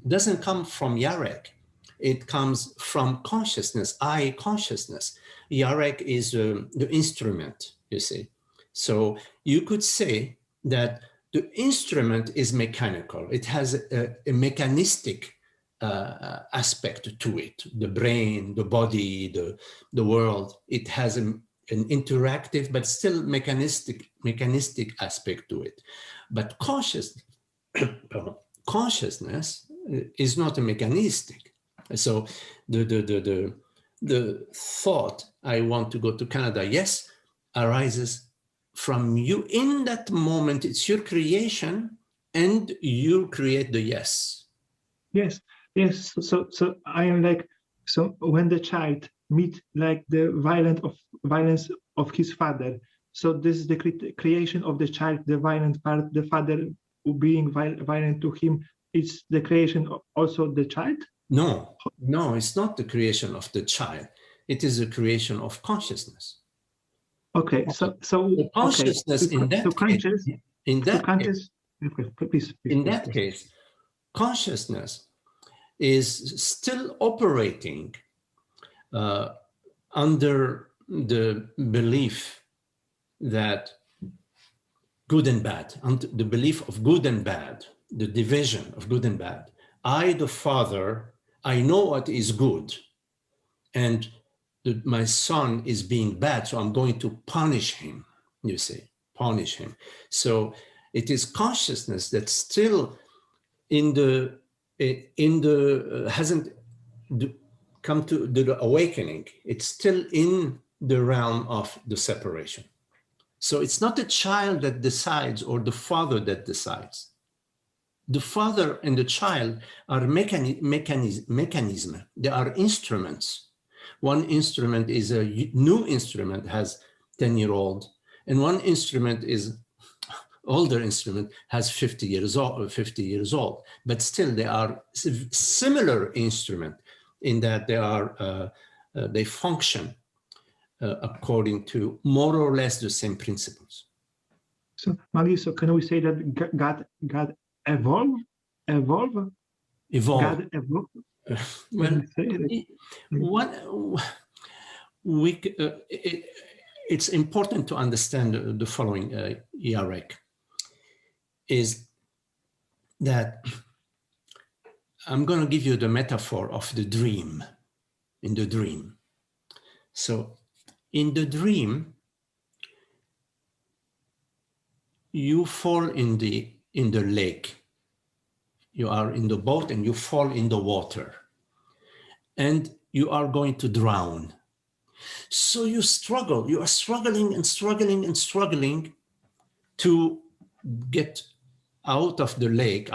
doesn't come from Jarek. It comes from consciousness, I consciousness. Jarek is the instrument, you see. So you could say that the instrument is mechanical. It has a mechanistic aspect to it, the brain, the body, the world. It has an interactive, but still mechanistic aspect to it. But consciousness consciousness is not a mechanistic. So the thought, I want to go to Canada, yes, arises from you in that moment. It's your creation, and you create the yes. Yes, yes. So I am like, so when the child meet like the violence of his father, so this is the creation of the child, the violent part, the father being violent to him. It's the creation of also the child. No, it's not the creation of the child. It is the creation of consciousness. Okay, so The consciousness okay. in that case, in that case, consciousness is still operating under the belief that good and bad, under the belief of good and bad, the division of good and bad. I, the father, I know what is good, and my son is being bad, so I'm going to punish him, you see, punish him. So it is consciousness that's still hasn't come to the awakening. It's still in the realm of the separation. So it's not the child that decides or the father that decides. The father and the child are mechanism. They are instruments. One instrument is a new instrument, has 10-year-old, and one instrument is older instrument, has 50 years old. But still, they are similar instrument in that they function according to more or less the same principles. So Magdi, so can we say that God evolve? God evolve. It's important to understand the following, Yarek, is that I'm going to give you the metaphor of the dream, in the dream. So in the dream, you fall in the lake. You are in the boat and you fall in the water, and you are going to drown. So you struggle. You are struggling and struggling and struggling to get out of the lake,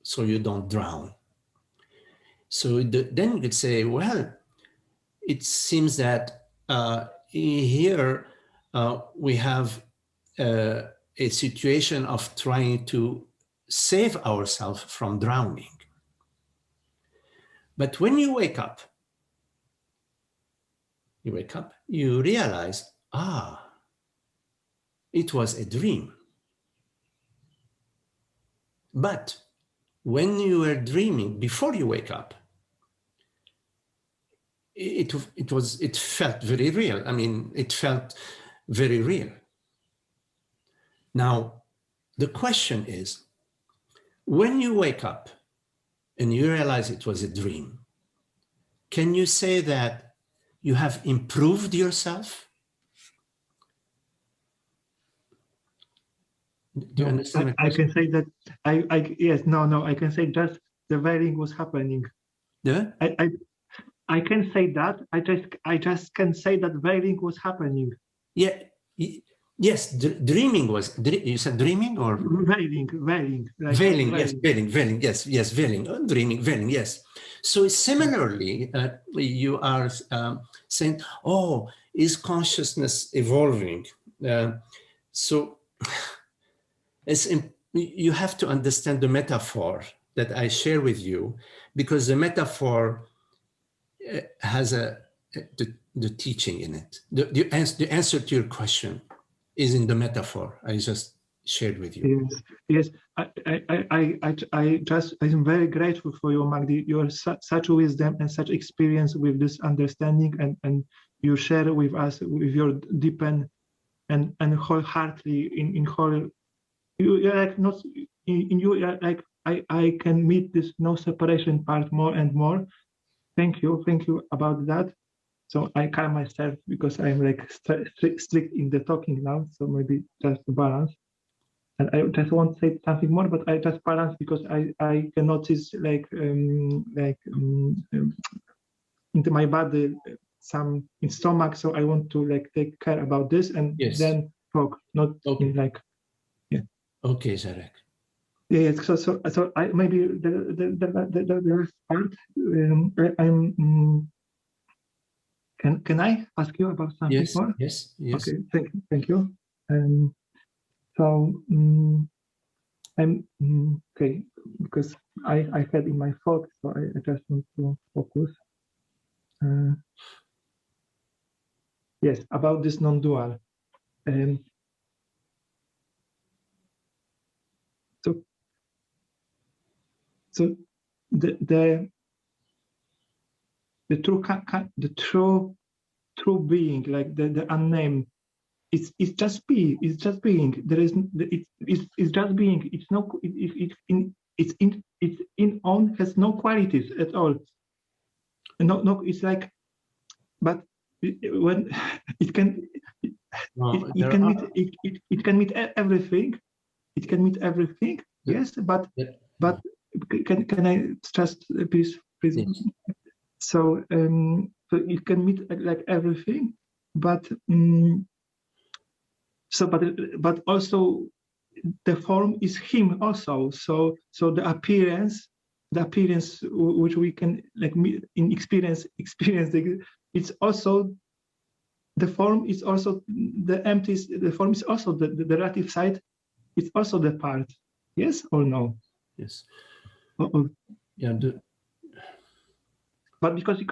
so you don't drown. So then you could say, well, it seems that here we have a situation of trying to save ourselves from drowning. But when you wake up, you realize, it was a dream. But when you were dreaming, before you wake up, it felt very real. I mean, it felt very real. Now, the question is, when you wake up and you realize it was a dream, can you say that you have improved yourself? Do you understand my question? I can say that I can say just the wedding was happening. Yeah? I can say that. I just can say that wedding was happening. Yeah. Yes, dreaming was. You said dreaming or veiling? Like veiling, yes, veiling, yes, veiling, dreaming, veiling, yes. So similarly, you are saying, "Oh, is consciousness evolving?" So you have to understand the metaphor that I share with you, because the metaphor has the teaching in it. The answer to your question is in the metaphor I just shared with you. Yes. I'm very grateful for you, Magdi. You are such wisdom and such experience with this understanding, and you share with us with your deep and wholeheartedly in whole. You're like not in you. Like I can meet this no separation part more and more. Thank you about that. So I calm myself because I'm like strict in the talking now. So maybe just the balance. And I just want to say something more, but I just balance because I can notice into my body some in stomach, so I want to like take care about this and Yes. then talk, not Okay. in like Okay, Zarek. yeah. So I maybe the last part. Can I ask you about something Yes, more? yes, yes. Okay, thank you. So I'm okay because I had in my thoughts, so I just want to focus. Yes, about this non-dual. So the true being, like the unnamed, it's just being. It's just being. There is it's just being. It's no it's in own has no qualities at all. No, it's like, but when it can it can meet it can meet everything. It can meet everything. Yes, but can I just please? Yes. So so it can meet like everything, but so but also the form is him also. So the appearance which we can like in experience it's also the form is also the empty. The form is also the relative side. It's also the part. Yes or no? Yes. Or, Yeah. but because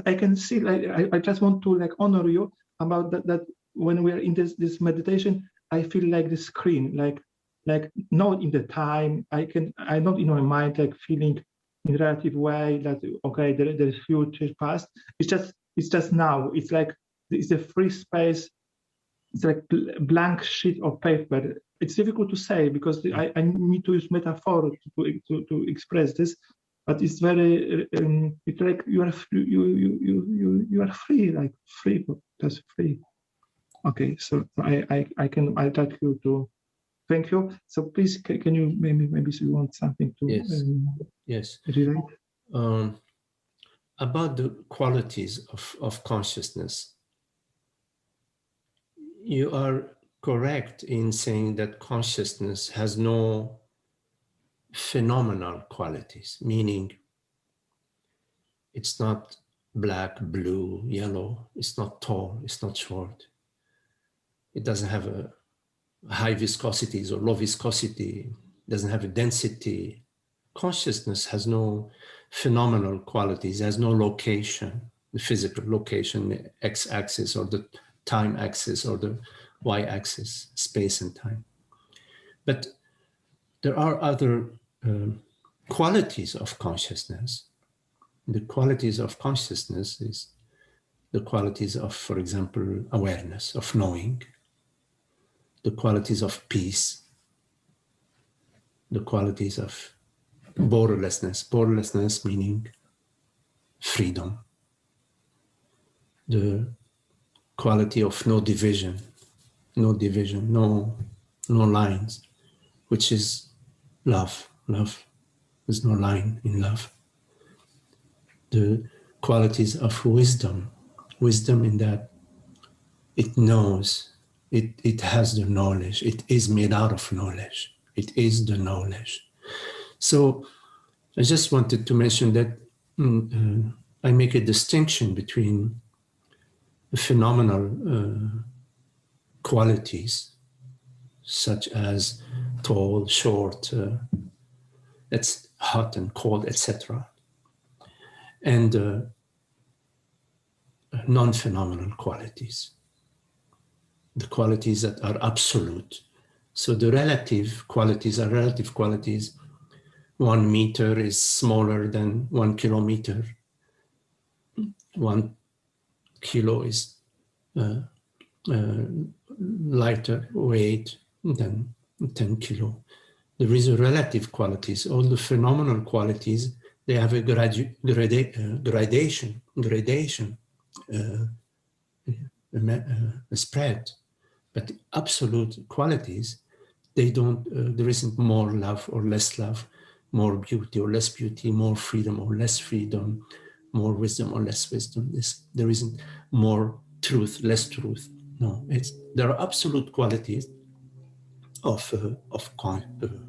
I can see, like I just want to like honor you about that when we are in this meditation, I feel like the screen, like not in the time. I'm not in my mind like feeling in a relative way that okay there is future past. It's just now. It's like it's a free space. It's like blank sheet of paper. It's difficult to say because I need to use metaphor to express this. But it's very it's like you are free, like free, just free. Okay, so I try to thank you. So please can you maybe you want something to yes relate about the qualities of consciousness. You are correct in saying that consciousness has no phenomenal qualities, meaning it's not black, blue, yellow, it's not tall, it's not short. It doesn't have a high viscosities or low viscosity, it doesn't have a density. Consciousness has no phenomenal qualities, has no location, the physical location, the x-axis or the time axis or the y-axis, space and time. But there are other qualities of consciousness. The qualities of consciousness is the qualities of, for example, awareness, of knowing, the qualities of peace, the qualities of borderlessness meaning freedom, the quality of no division, no lines, which is love. There's no line in love. The qualities of wisdom in that it knows, it has the knowledge, it is made out of knowledge, it is the knowledge. So I just wanted to mention that I make a distinction between the phenomenal qualities such as tall, short, it's hot and cold, etc., and non-phenomenal qualities, the qualities that are absolute. So the relative qualities are relative qualities. 1 meter is smaller than 1 kilometer. 1 kilo is lighter weight than 10 kilo. There is a relative qualities. All the phenomenal qualities, they have a gradation, a spread. But absolute qualities, They don't, there isn't more love or less love, more beauty or less beauty, more freedom or less freedom, more wisdom or less wisdom. There isn't more truth, less truth. No, there are absolute qualities of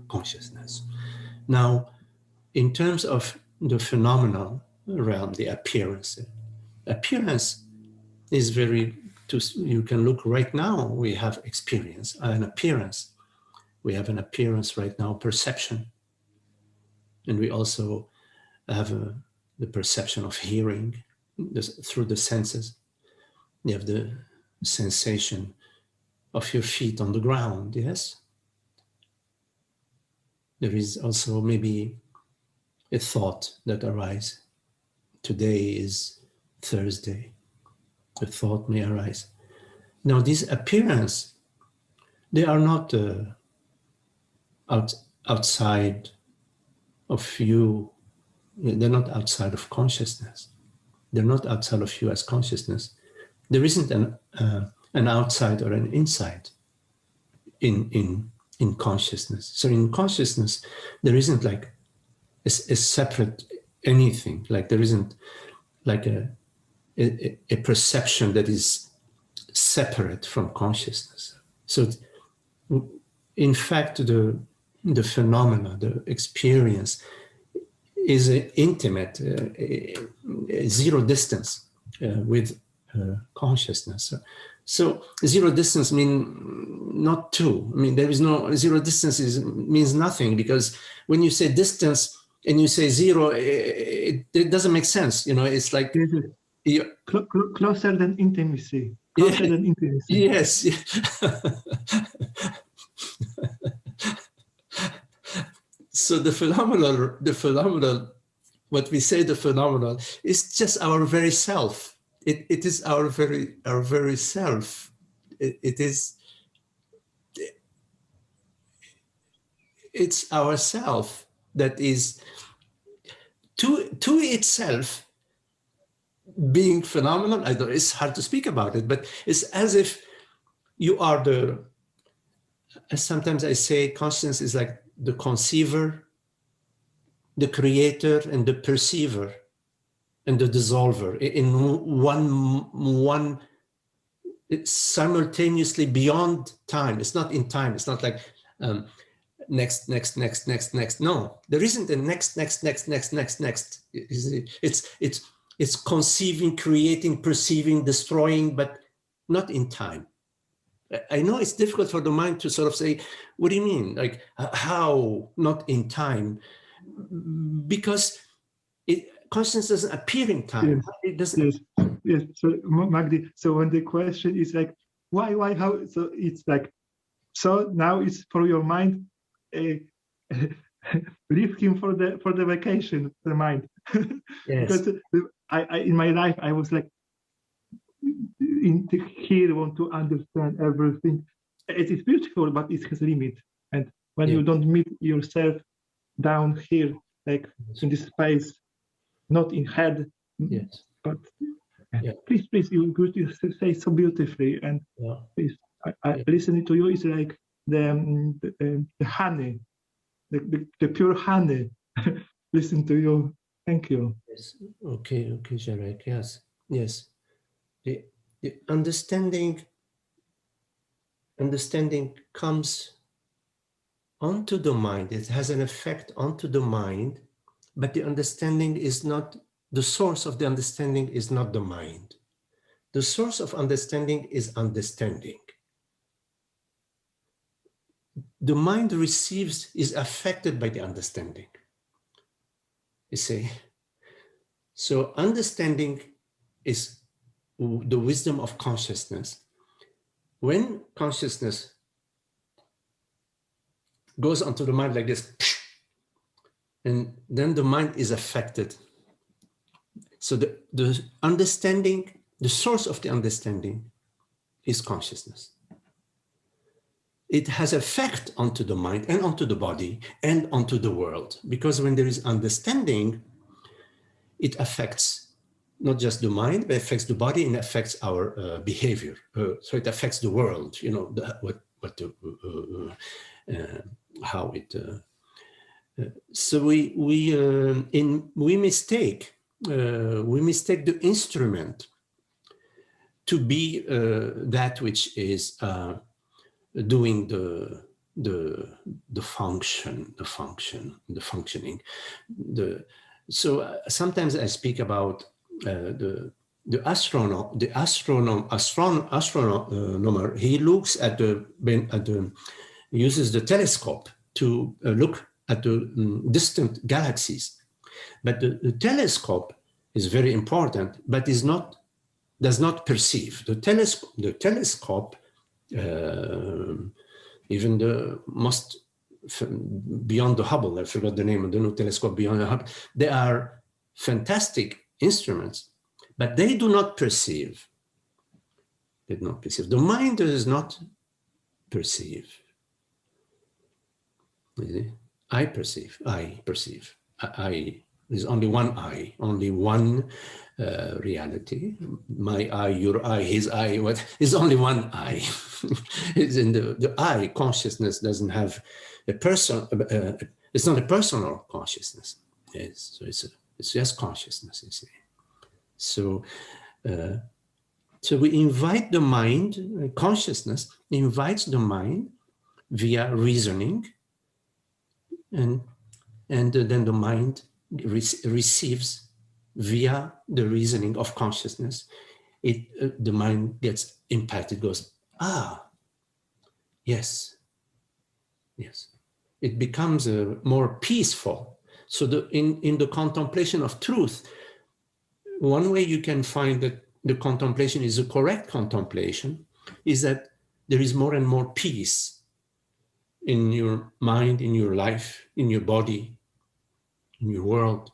consciousness. Now, in terms of the phenomenal realm, the appearance is very, you can look right now, we have experience, an appearance. We have an appearance right now, perception. And we also have the perception of hearing through the senses. You have the sensation of your feet on the ground, yes? There is also maybe a thought that arises. Today is Thursday. A thought may arise. Now, these appearances, they are not outside of you. They're not outside of consciousness. They're not outside of you as consciousness. There isn't an outside or an inside in consciousness. So in consciousness, there isn't like a separate anything. Like there isn't like a perception that is separate from consciousness. So in fact, the phenomena, the experience is intimate, zero distance with consciousness. So zero distance means not two. I mean, there is no, zero distance means nothing, because when you say distance and you say zero, it doesn't make sense. You know, it's like closer than intimacy. Closer than intimacy. Yes. So the phenomenal, what we say the phenomenal is just our very self. It is our very self. It's ourself that is to itself being phenomenal. It's hard to speak about it, but it's as if you are sometimes I say consciousness is like the conceiver, the creator, and the perceiver, and the dissolver in one simultaneously beyond time. It's not in time. It's not like next. No, there isn't a next. It's conceiving, creating, perceiving, destroying, but not in time. I know it's difficult for the mind to sort of say, what do you mean? Like, how not in time? Because consciousness doesn't appear in time. Yes. It doesn't. Yes. So, Magdi, so when the question is like, why, how? So it's like, so now it's for your mind, leave him for the vacation, the mind. Yes. Because I in my life, I was like, here want to understand everything. It is beautiful, but it has limit. And when you don't meet yourself down here, like in this space, not in head, but please, you say so beautifully. And please, I listening to you is like the honey, the pure honey. Listen to you. Thank you. Yes. Okay, Jarek. Yes. The understanding comes onto the mind. It has an effect onto the mind, but the understanding is not, the source of the understanding is not the mind. The source of understanding is understanding. The mind is affected by the understanding. You see? So understanding is the wisdom of consciousness. When consciousness goes onto the mind like this, and then the mind is affected. So the understanding, the source of the understanding is consciousness. It has effect onto the mind and onto the body and onto the world, because when there is understanding, it affects not just the mind, but it affects the body and affects our behavior. So it affects the world, you know, how it. So we mistake the instrument to be that which is doing the functioning. So sometimes I speak about the astronomer. He looks at uses the telescope to look at the distant galaxies, but the telescope is very important, but does not perceive. The telescope, even the most beyond the Hubble, I forgot the name of the new telescope beyond the Hubble, they are fantastic instruments, but they do not perceive. They do not perceive. The mind does not perceive. I perceive. There's only one I, only one reality. My I, your I, his I, what is only one I. It's in the I consciousness doesn't have a person. It's not a personal consciousness. Yes, so it's just consciousness. You see. So we invite the mind. Consciousness invites the mind via reasoning, and then the mind receives via the reasoning of consciousness. The mind gets impacted, goes, yes. It becomes more peaceful. So in the contemplation of truth, one way you can find that the contemplation is a correct contemplation is that there is more and more peace in your mind, in your life, in your body, in your world.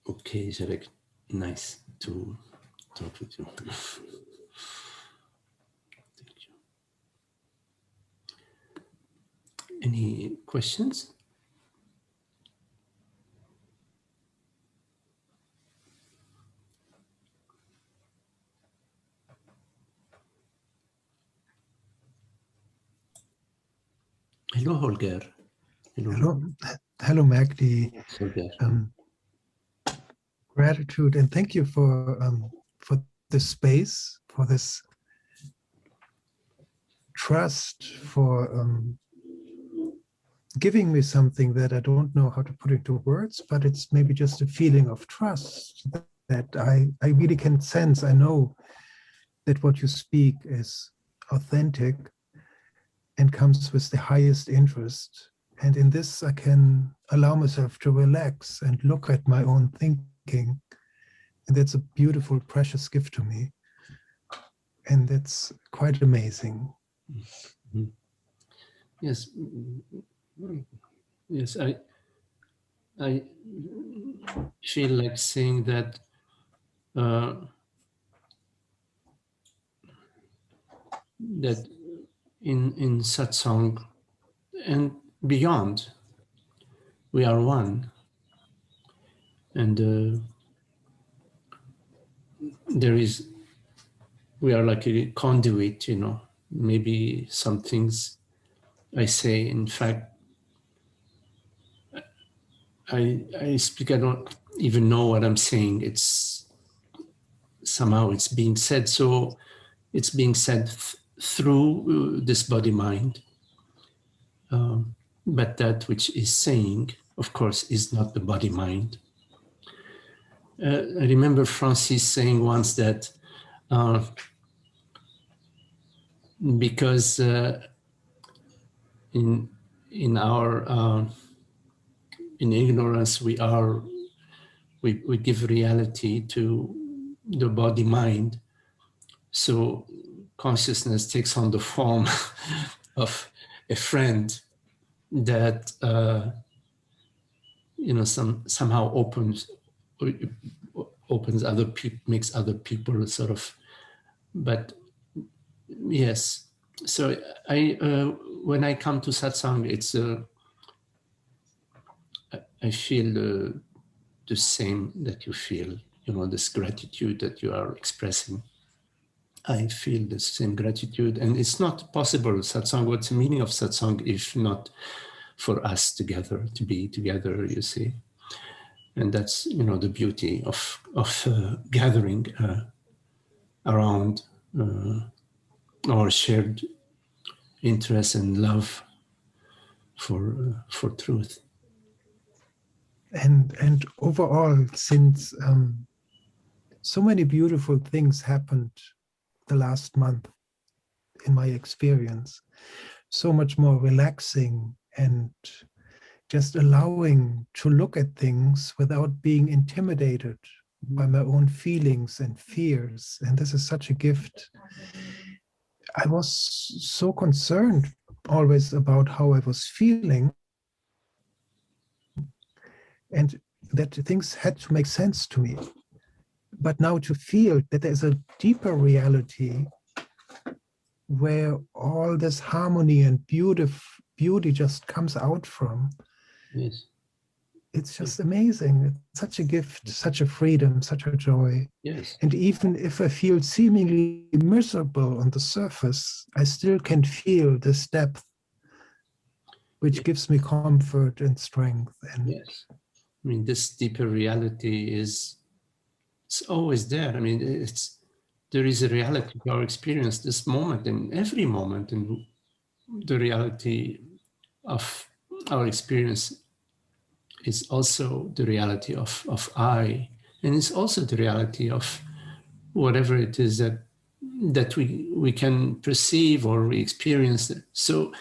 Okay, Jarek, nice to talk with you. Thank you. Any questions? Hello, Holger. Hello, Magdi. Yes, Holger. Gratitude and thank you for this space, for this trust, for giving me something that I don't know how to put into words, but it's maybe just a feeling of trust that I really can sense. I know that what you speak is authentic and comes with the highest interest. And in this, I can allow myself to relax and look at my own thinking. And that's a beautiful, precious gift to me. And that's quite amazing. Mm-hmm. Yes. Yes, I feel like saying that that in satsang and beyond, we are one, and we are like a conduit, maybe some things I say, in fact, I speak, I don't even know what I'm saying. It's somehow it's being said. So it's being said through this body mind. But that which is saying, of course, is not the body mind. I remember Francis saying once that because in our in ignorance we give reality to the body mind, so consciousness takes on the form of a friend that somehow opens other people, makes other people sort of. But yes, so I when I come to satsang, it's I feel the same that you feel, this gratitude that you are expressing. I feel the same gratitude, and it's not possible satsang. What's the meaning of satsang if not for us together, to be together, you see? And that's, the beauty of gathering around our shared interest and love for truth. And overall, since so many beautiful things happened the last month in my experience, so much more relaxing and just allowing to look at things without being intimidated by my own feelings and fears. And this is such a gift. I was so concerned always about how I was feeling, and that things had to make sense to me. But now to feel that there's a deeper reality where all this harmony and beauty just comes out from. Yes. It's just amazing. It's such a gift, such a freedom, such a joy. Yes. And even if I feel seemingly miserable on the surface, I still can feel this depth, which gives me comfort and strength. And yes. I mean, this deeper reality it's always there. I mean, there is a reality to our experience, this moment and every moment, and the reality of our experience is also the reality of I, and it's also the reality of whatever it is that we can perceive or we experience. So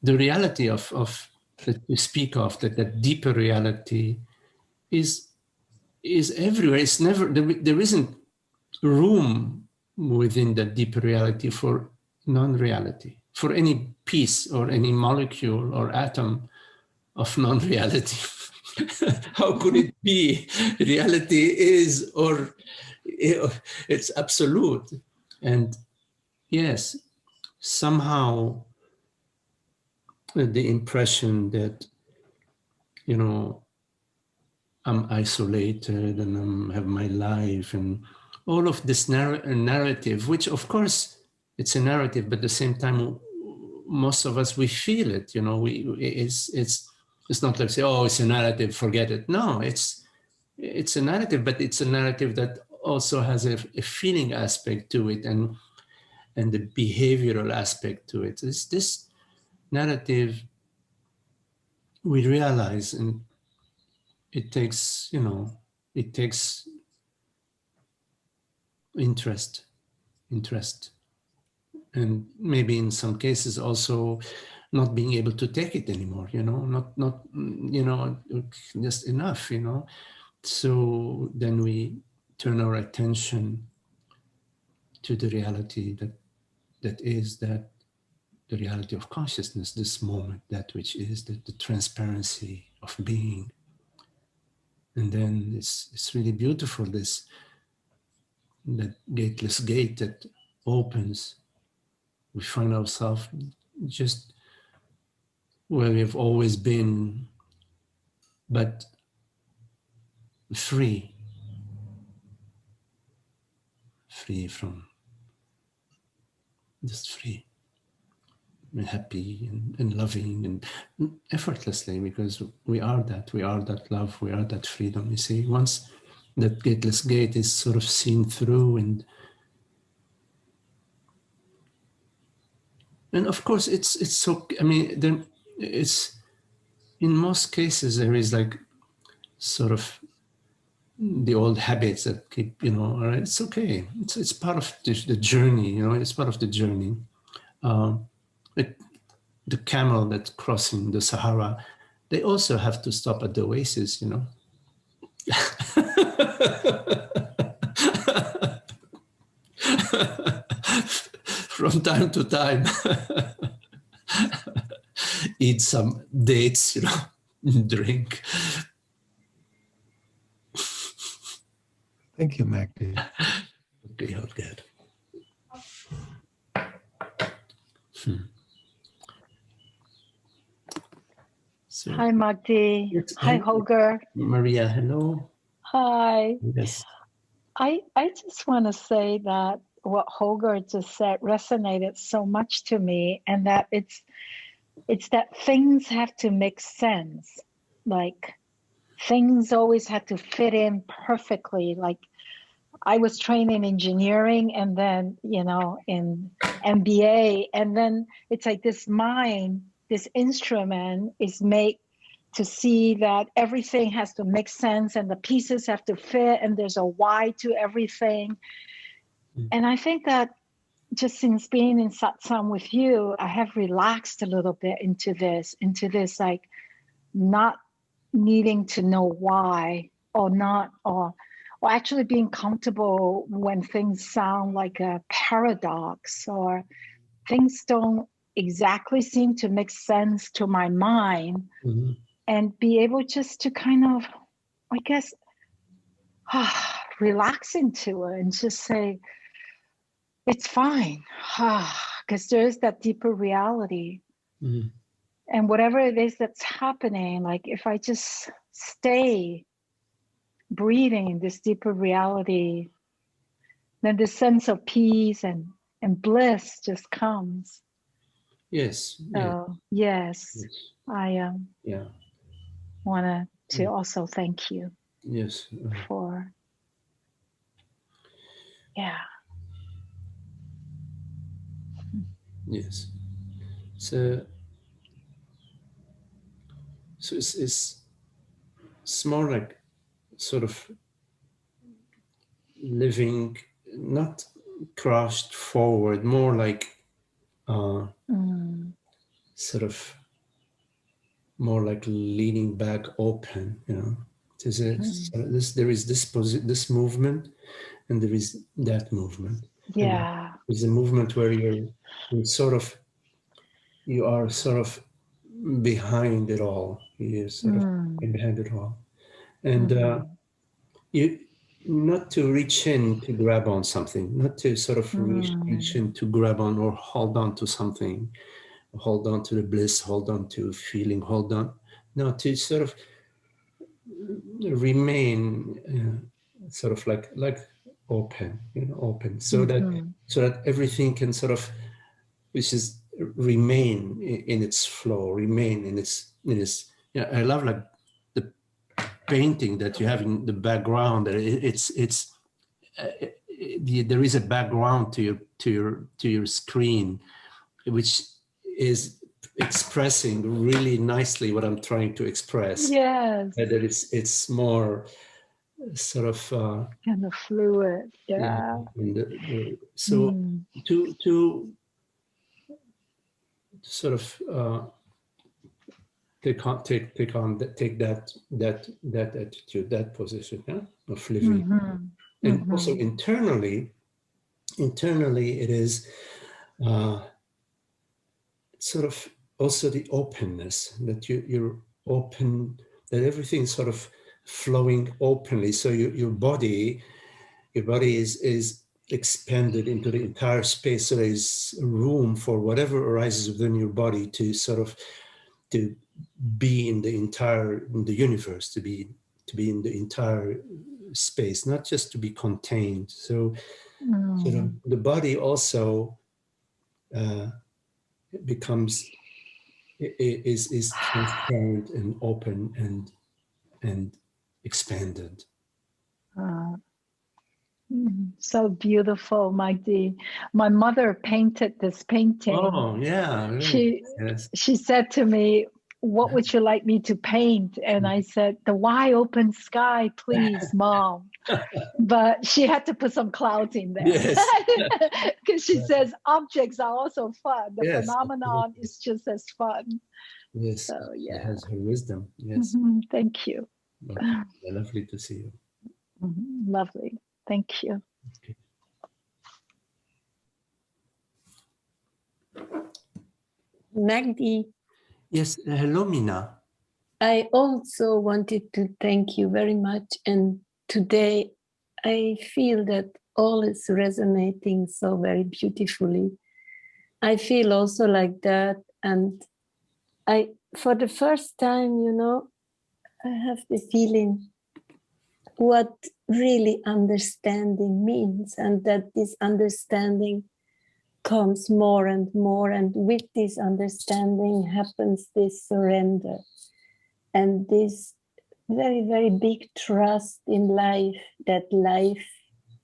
the reality of that you speak of, that deeper reality is everywhere. It's never there isn't room within that deeper reality for non-reality, for any piece or any molecule or atom of non-reality. How could it be? Reality is, or it's absolute. And yes, somehow the impression that, I'm isolated and I have my life and all of this narrative, which of course it's a narrative, but at the same time, most of us, we feel it, it's not like say, oh, it's a narrative, forget it. No, it's a narrative, but it's a narrative that also has a feeling aspect to it and the behavioral aspect to it. It's this narrative we realize, and it takes, it takes interest, and maybe in some cases also not being able to take it anymore, not just enough, So then we turn our attention to the reality that is that the reality of consciousness, this moment, that which is the transparency of being. And then it's really beautiful, that gateless gate that opens. We find ourselves just where we've always been, but free from, just free. happy and loving and effortlessly, because we are that love, we are that freedom. You see, once that gateless gate is sort of seen through, and of course it's so, I mean, then it's, in most cases there is like sort of the old habits that keep, you know, all right, it's okay, it's part of the journey, you know, it's part of the journey. The camel that's crossing the Sahara, they also have to stop at the oasis, you know. From time to time, eat some dates, you know, drink. Thank you, Magdi. Okay, all good. So, Hi, Magdi. yes, Hi, Holger. Maria, hello. Hi. Yes. I just want to say that what Holger just said resonated so much to me, and that it's that things have to make sense. Like things always have to fit in perfectly. Like I was trained in engineering and then, you know, in MBA, and then it's like this mind, this instrument is made to see that everything has to make sense and the pieces have to fit and there's a why to everything. And I think that just since being in satsang with you, I have relaxed a little bit into this like not needing to know why, or not, or actually being comfortable when things sound like a paradox or things don't exactly seem to make sense to my mind. Mm-hmm. And be able just to kind of, I guess, relax into it and just say, it's fine, because there's that deeper reality. Mm-hmm. And whatever it is that's happening, like if I just stay breathing in this deeper reality, then this sense of peace and bliss just comes. Yes. So yes. I yeah. want to also thank you. Yes. For Yes. So it's more like sort of living, not crashed forward, more like sort of more like leaning back open, you know. There is this movement, and there is that movement. Yeah. There's a movement where you are sort of behind it all. You're sort of behind it all, and you, not to reach in to grab on something, not to sort of reach in to grab on or hold on to something, hold on to the bliss, hold on to feeling, hold on. No, to sort of remain sort of like open, you know, open, so that everything can sort of, which is remain in its flow, remain in its. Yeah, I love like the painting that you have in the background. There is a background to your screen, which is expressing really nicely what I'm trying to express. Yes. That it's more sort of kind of fluid. Yeah. So to sort of take that attitude, that position, of living, and also internally it is sort of also the openness, that you're open, that everything's sort of flowing openly. So your body is expanded into the entire space. So there's room for whatever arises within your body to sort of to be in the universe, to be in the entire space, not just to be contained. So the body also it becomes, is transparent and open and expanded. So beautiful, Magdi. My mother painted this painting. Oh, yeah. Really. She said to me, what would you like me to paint? And I said, the wide open sky, please, Mom. But she had to put some clouds in there. Yes. Because she says objects are also fun. The Yes, phenomenon absolutely. is just as fun. Yes, So, it yeah. has her wisdom. Yes. Thank you. Okay. Lovely to see you. Lovely. Thank you. Okay. Magdi, Yes, hello, Mina. I also wanted to thank you very much. And today I feel that all is resonating so very beautifully. I feel also like that. And for the first time, I have the feeling what really understanding means, and that this understanding comes more and more, and with this understanding happens this surrender and this very, very big trust in life, that life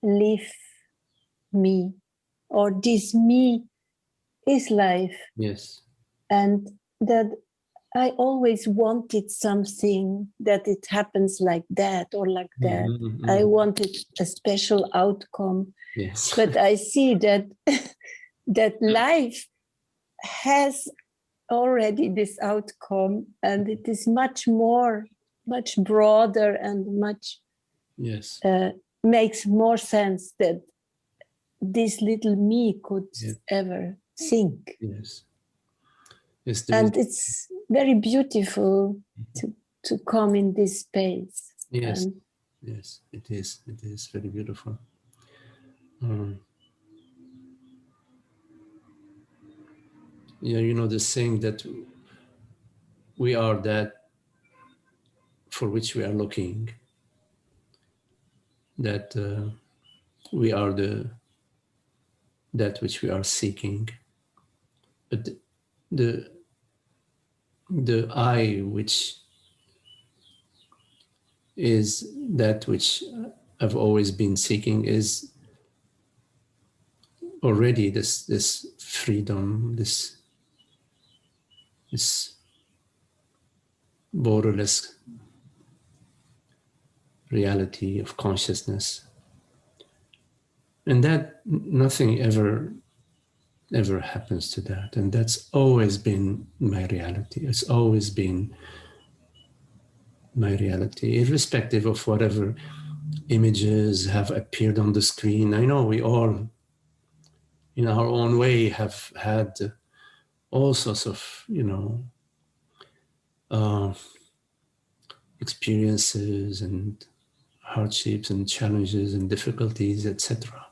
lives me, or this me is life. Yes. And that I always wanted something that it happens like that or like that. Mm-hmm. I wanted a special outcome. Yes. But I see that that life has already this outcome, and it is much broader and much Yes. makes more sense that this little me could ever think. Yes. Yes. And it's very beautiful to come in this space. Yes. And yes, it is. It is very beautiful. Yeah, the saying that we are that for which we are looking, that we are that which we are seeking. But the I, which is that which I've always been seeking, is already this freedom, this borderless reality of consciousness, and that nothing ever happens to that. And that's always been my reality. It's always been my reality, irrespective of whatever images have appeared on the screen. I know we all, in our own way, have had all sorts of, experiences and hardships and challenges and difficulties, etc.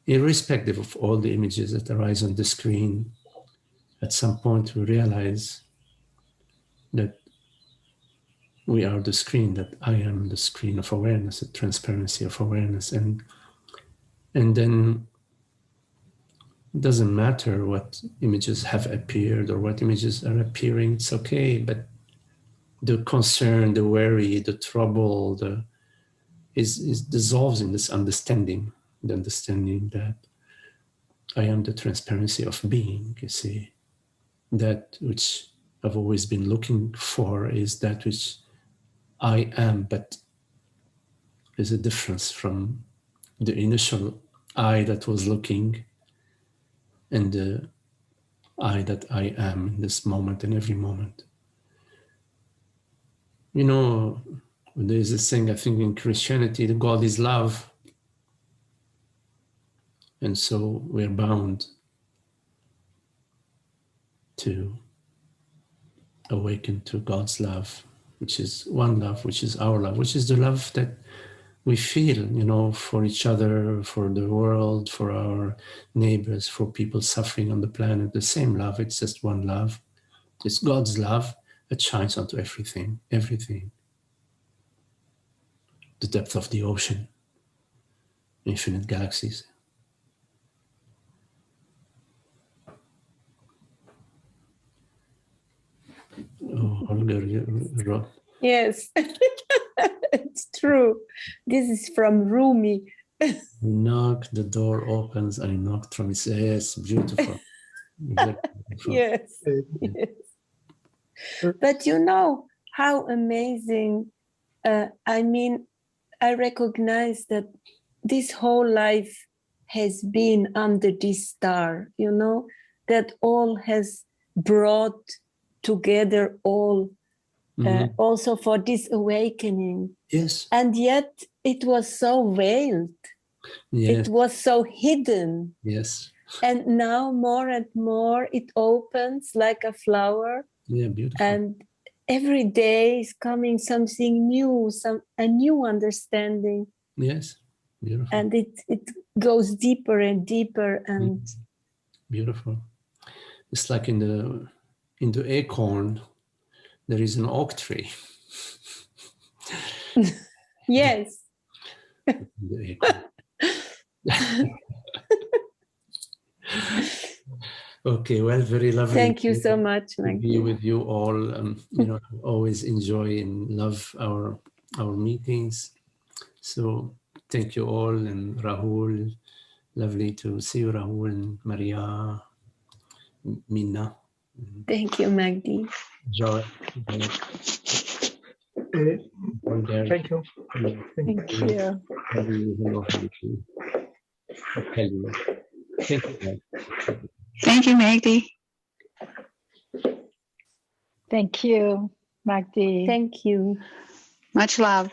Irrespective of all the images that arise on the screen, at some point we realize that we are the screen, that I am the screen of awareness, the transparency of awareness. And then it doesn't matter what images have appeared or what images are appearing, it's okay. But the concern, the worry, the trouble, is dissolves in this understanding, the understanding that I am the transparency of being, you see. That which I've always been looking for is that which I am, but there's a difference from the initial I that was looking and the I that I am in this moment and every moment. There's this thing, I think, in Christianity, that God is love. And so we're bound to awaken to God's love, which is one love, which is our love, which is the love that we feel, for each other, for the world, for our neighbors, for people suffering on the planet. The same love, it's just one love. It's God's love that shines onto everything. The depth of the ocean, infinite galaxies. Holger, Yes, it's true. This is from Rumi. knock, the door opens. I knocked from his. Yes, beautiful. Very beautiful. Yes, yes. But you know how amazing. I mean, I recognize that this whole life has been under this star, you know, that all has brought together all, also for this awakening. Yes. And yet it was so veiled. Yes. It was so hidden. Yes. And now more and more it opens like a flower. Yeah, beautiful. And every day is coming something new, a new understanding. Yes, beautiful. And it goes deeper and deeper and beautiful. It's like in the acorn, there is an oak tree. yes. The acorn. Okay, well, very lovely. Thank you so much, to be Magdi. with you all. You know, always enjoy and love our meetings. So thank you all, and Rahul, lovely to see you, Rahul, and Maria, Minna. Thank you, Magdi. Joy. Thank you. Thank you. Thank you, Magdi. Thank you, Magdi. Thank you. Much love.